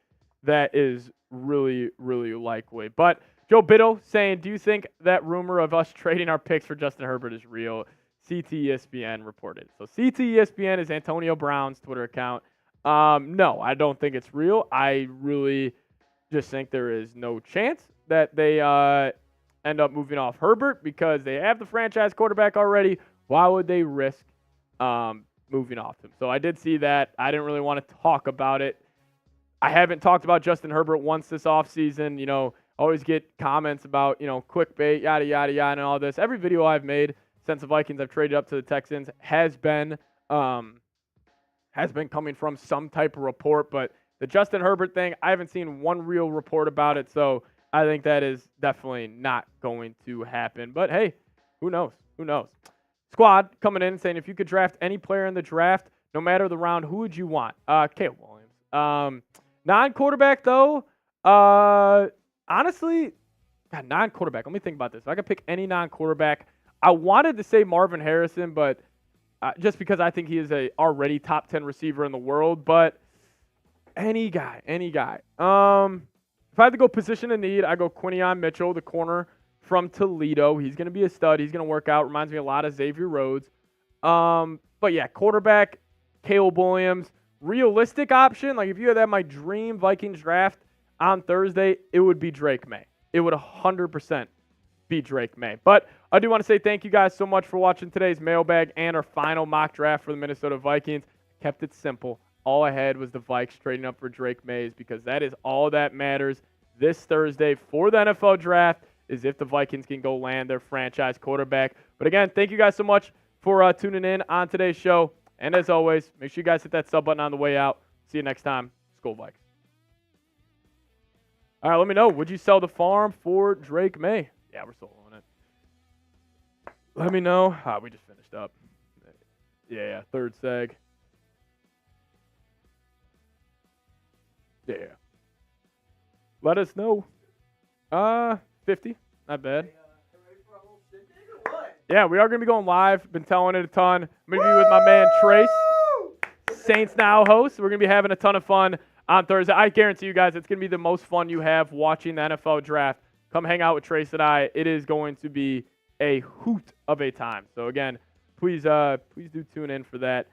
that is really, really likely. But Joe Biddle saying, do you think that rumor of us trading our picks for Justin Herbert is real? CTESPN reported. So CTESPN is Antonio Brown's Twitter account. No, I don't think it's real. I really just think there is no chance that they end up moving off Herbert because they have the franchise quarterback already. Why would they risk moving off him? So I did see that. I didn't really want to talk about it. I haven't talked about Justin Herbert once this offseason. Always get comments about, clickbait, yada, yada, yada, and all this. Every video I've made since the Vikings have traded up to the Texans has been coming from some type of report. But the Justin Herbert thing, I haven't seen one real report about it. So I think that is definitely not going to happen. But hey, who knows? Who knows? Squad coming in and saying, if you could draft any player in the draft, no matter the round, who would you want? Caleb Williams. Non-quarterback, though, honestly, non-quarterback. Let me think about this. If I could pick any non-quarterback, I wanted to say Marvin Harrison, but just because I think he is a already top 10 receiver in the world. But any guy. If I had to go position of need, I go Quinion Mitchell, the corner from Toledo. He's going to be a stud. He's going to work out. Reminds me a lot of Xavier Rhodes. But yeah, quarterback, Caleb Williams. Realistic option, like if you had that my dream Vikings draft on Thursday, it would be Drake May. It would 100% be Drake May. But I do want to say thank you guys so much for watching today's mailbag and our final mock draft for the Minnesota Vikings. Kept it simple. All I had was the Vikes trading up for Drake Mays because that is all that matters this Thursday for the NFL draft is if the Vikings can go land their franchise quarterback. But again, thank you guys so much for tuning in on today's show. And as always, make sure you guys hit that sub button on the way out. See you next time. Skol Vikes. All right, let me know. Would you sell the farm for Drake May? Yeah, we're soloing it. Let me know. We just finished up. Yeah, third seg. Yeah. Let us know. 50. Not bad. Yeah, we are going to be going live. Been telling it a ton. I'm going to be with my man Trace, Saints Now host. We're going to be having a ton of fun on Thursday. I guarantee you guys it's going to be the most fun you have watching the NFL draft. Come hang out with Trace and I. It is going to be a hoot of a time. So, again, please do tune in for that.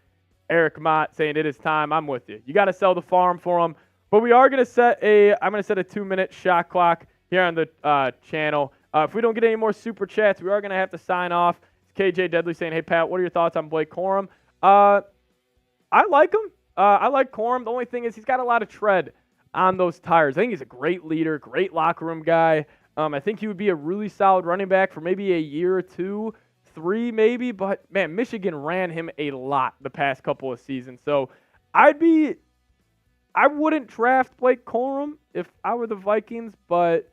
Eric Mott saying it is time. I'm with you. You got to sell the farm for him. But we are going to set I'm going to set a 2-minute shot clock here on the channel. If we don't get any more super chats, we are going to have to sign off. It's KJ Deadly saying, hey, Pat, what are your thoughts on Blake Corum? I like him. I like Corum. The only thing is he's got a lot of tread on those tires. I think he's a great leader, great locker room guy. I think he would be a really solid running back for maybe a year or 2, 3 maybe. But, man, Michigan ran him a lot the past couple of seasons. So I wouldn't draft Blake Corum if I were the Vikings, but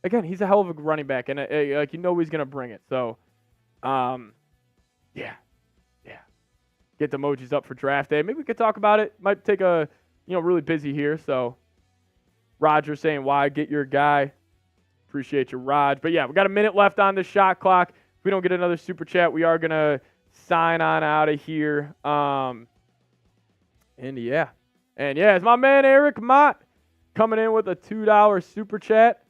again, he's a hell of a running back, and he's going to bring it. So, yeah. Get the emojis up for draft day. Maybe we could talk about it. Might take really busy here. So, Roger saying, why get your guy? Appreciate you, Raj. But yeah, we got a minute left on the shot clock. If we don't get another super chat, we are going to sign on out of here. And yeah, it's my man Eric Mott coming in with a $2 super chat.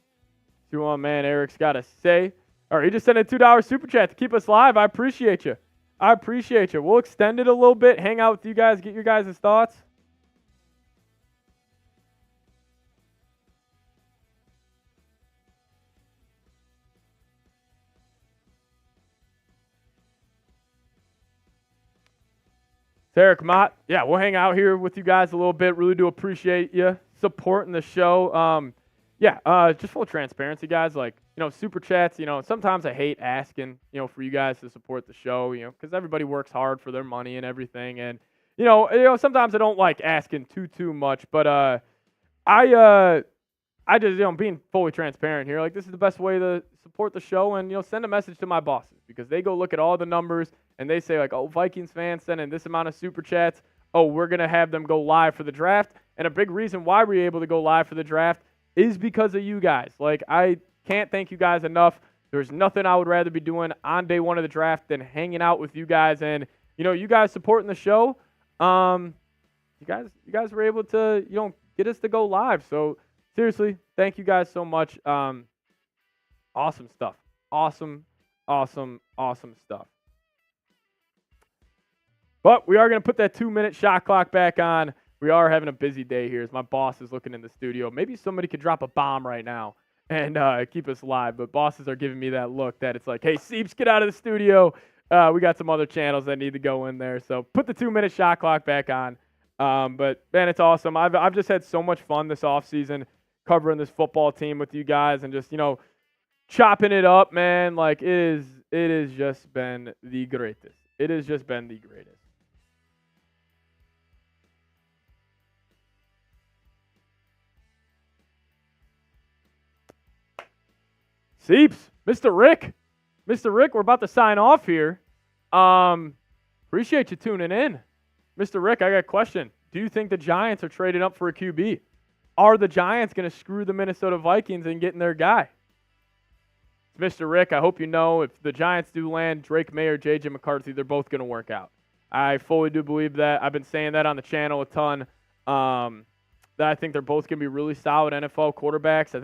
See what my man Eric's got to say. All right, he just sent a $2 super chat to keep us live. I appreciate you. We'll extend it a little bit, hang out with you guys, get your guys' thoughts. It's Eric Mott. Yeah, we'll hang out here with you guys a little bit. Really do appreciate you supporting the show. Just full transparency, guys. Like, super chats, sometimes I hate asking, for you guys to support the show, because everybody works hard for their money and everything. And, sometimes I don't like asking too much, but I just, being fully transparent here, like, this is the best way to support the show and, send a message to my bosses because they go look at all the numbers and they say, like, oh, Vikings fans send in this amount of super chats. Oh, we're going to have them go live for the draft. And a big reason why we're able to go live for the draft is because of you guys. Like, I can't thank you guys enough There's nothing I would rather be doing on day one of the draft than hanging out with you guys. And, you guys supporting the show. You guys were able to, get us to go live. So, seriously, thank you guys so much. Awesome stuff. Awesome stuff. But we are going to put that 2-minute shot clock back on. We are having a busy day here as my boss is looking in the studio. Maybe somebody could drop a bomb right now and keep us live. But bosses are giving me that look that it's like, hey, Sieps, get out of the studio. We got some other channels that need to go in there. So put the 2-minute shot clock back on. But, man, it's awesome. I've just had so much fun this offseason covering this football team with you guys and just, chopping it up, man. Like, it has just been the greatest. It has just been the greatest. Seeps, Mr. Rick, we're about to sign off here. Appreciate you tuning in. Mr. Rick, I got a question. Do you think the Giants are trading up for a QB? Are the Giants going to screw the Minnesota Vikings and getting their guy? Mr. Rick, I hope you know if the Giants do land Drake May or JJ McCarthy, they're both going to work out. I fully do believe that. I've been saying that on the channel a ton. That I think they're both going to be really solid NFL quarterbacks.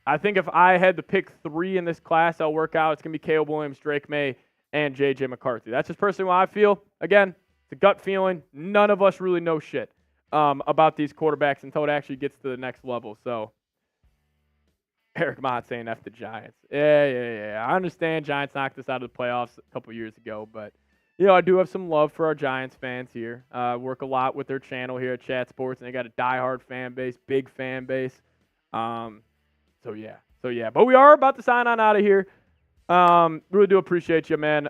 I think if I had to pick 3 in this class, I'll work out. It's going to be Caleb Williams, Drake May, and JJ McCarthy. That's just personally what I feel. Again, it's a gut feeling. None of us really know shit about these quarterbacks until it actually gets to the next level. So, Eric Mott saying F the Giants. Yeah. I understand Giants knocked us out of the playoffs a couple years ago, but, I do have some love for our Giants fans here. Work a lot with their channel here at Chat Sports, and they got a diehard fan base, big fan base. So yeah. But we are about to sign on out of here. Really do appreciate you, man.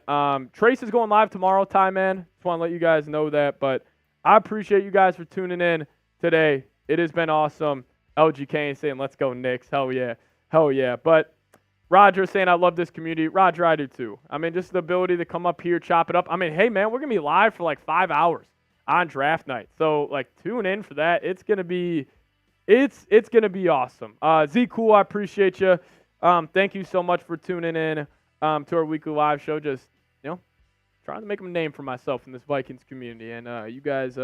Trace is going live tomorrow, Ty, man. Just want to let you guys know that. But I appreciate you guys for tuning in today. It has been awesome. LGK saying, let's go, Knicks. Hell yeah. But Roger saying, I love this community. Roger, I do too. I mean, just the ability to come up here, chop it up. I mean, hey, man, we're going to be live for like 5 hours on draft night. So, like, tune in for that. It's going to be awesome. Z Cool, I appreciate you. Thank you so much for tuning in to our weekly live show. Just, trying to make a name for myself in this Vikings community. And you guys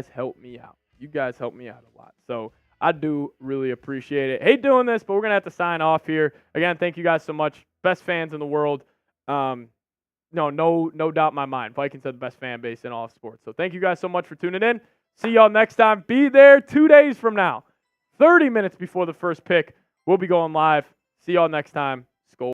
help me out. You guys help me out a lot. So I do really appreciate it. Hate doing this, but we're going to have to sign off here. Again, thank you guys so much. Best fans in the world. No doubt in my mind. Vikings have the best fan base in all of sports. So thank you guys so much for tuning in. See y'all next time. Be there 2 days from now. 30 minutes before the first pick. We'll be going live. See y'all next time.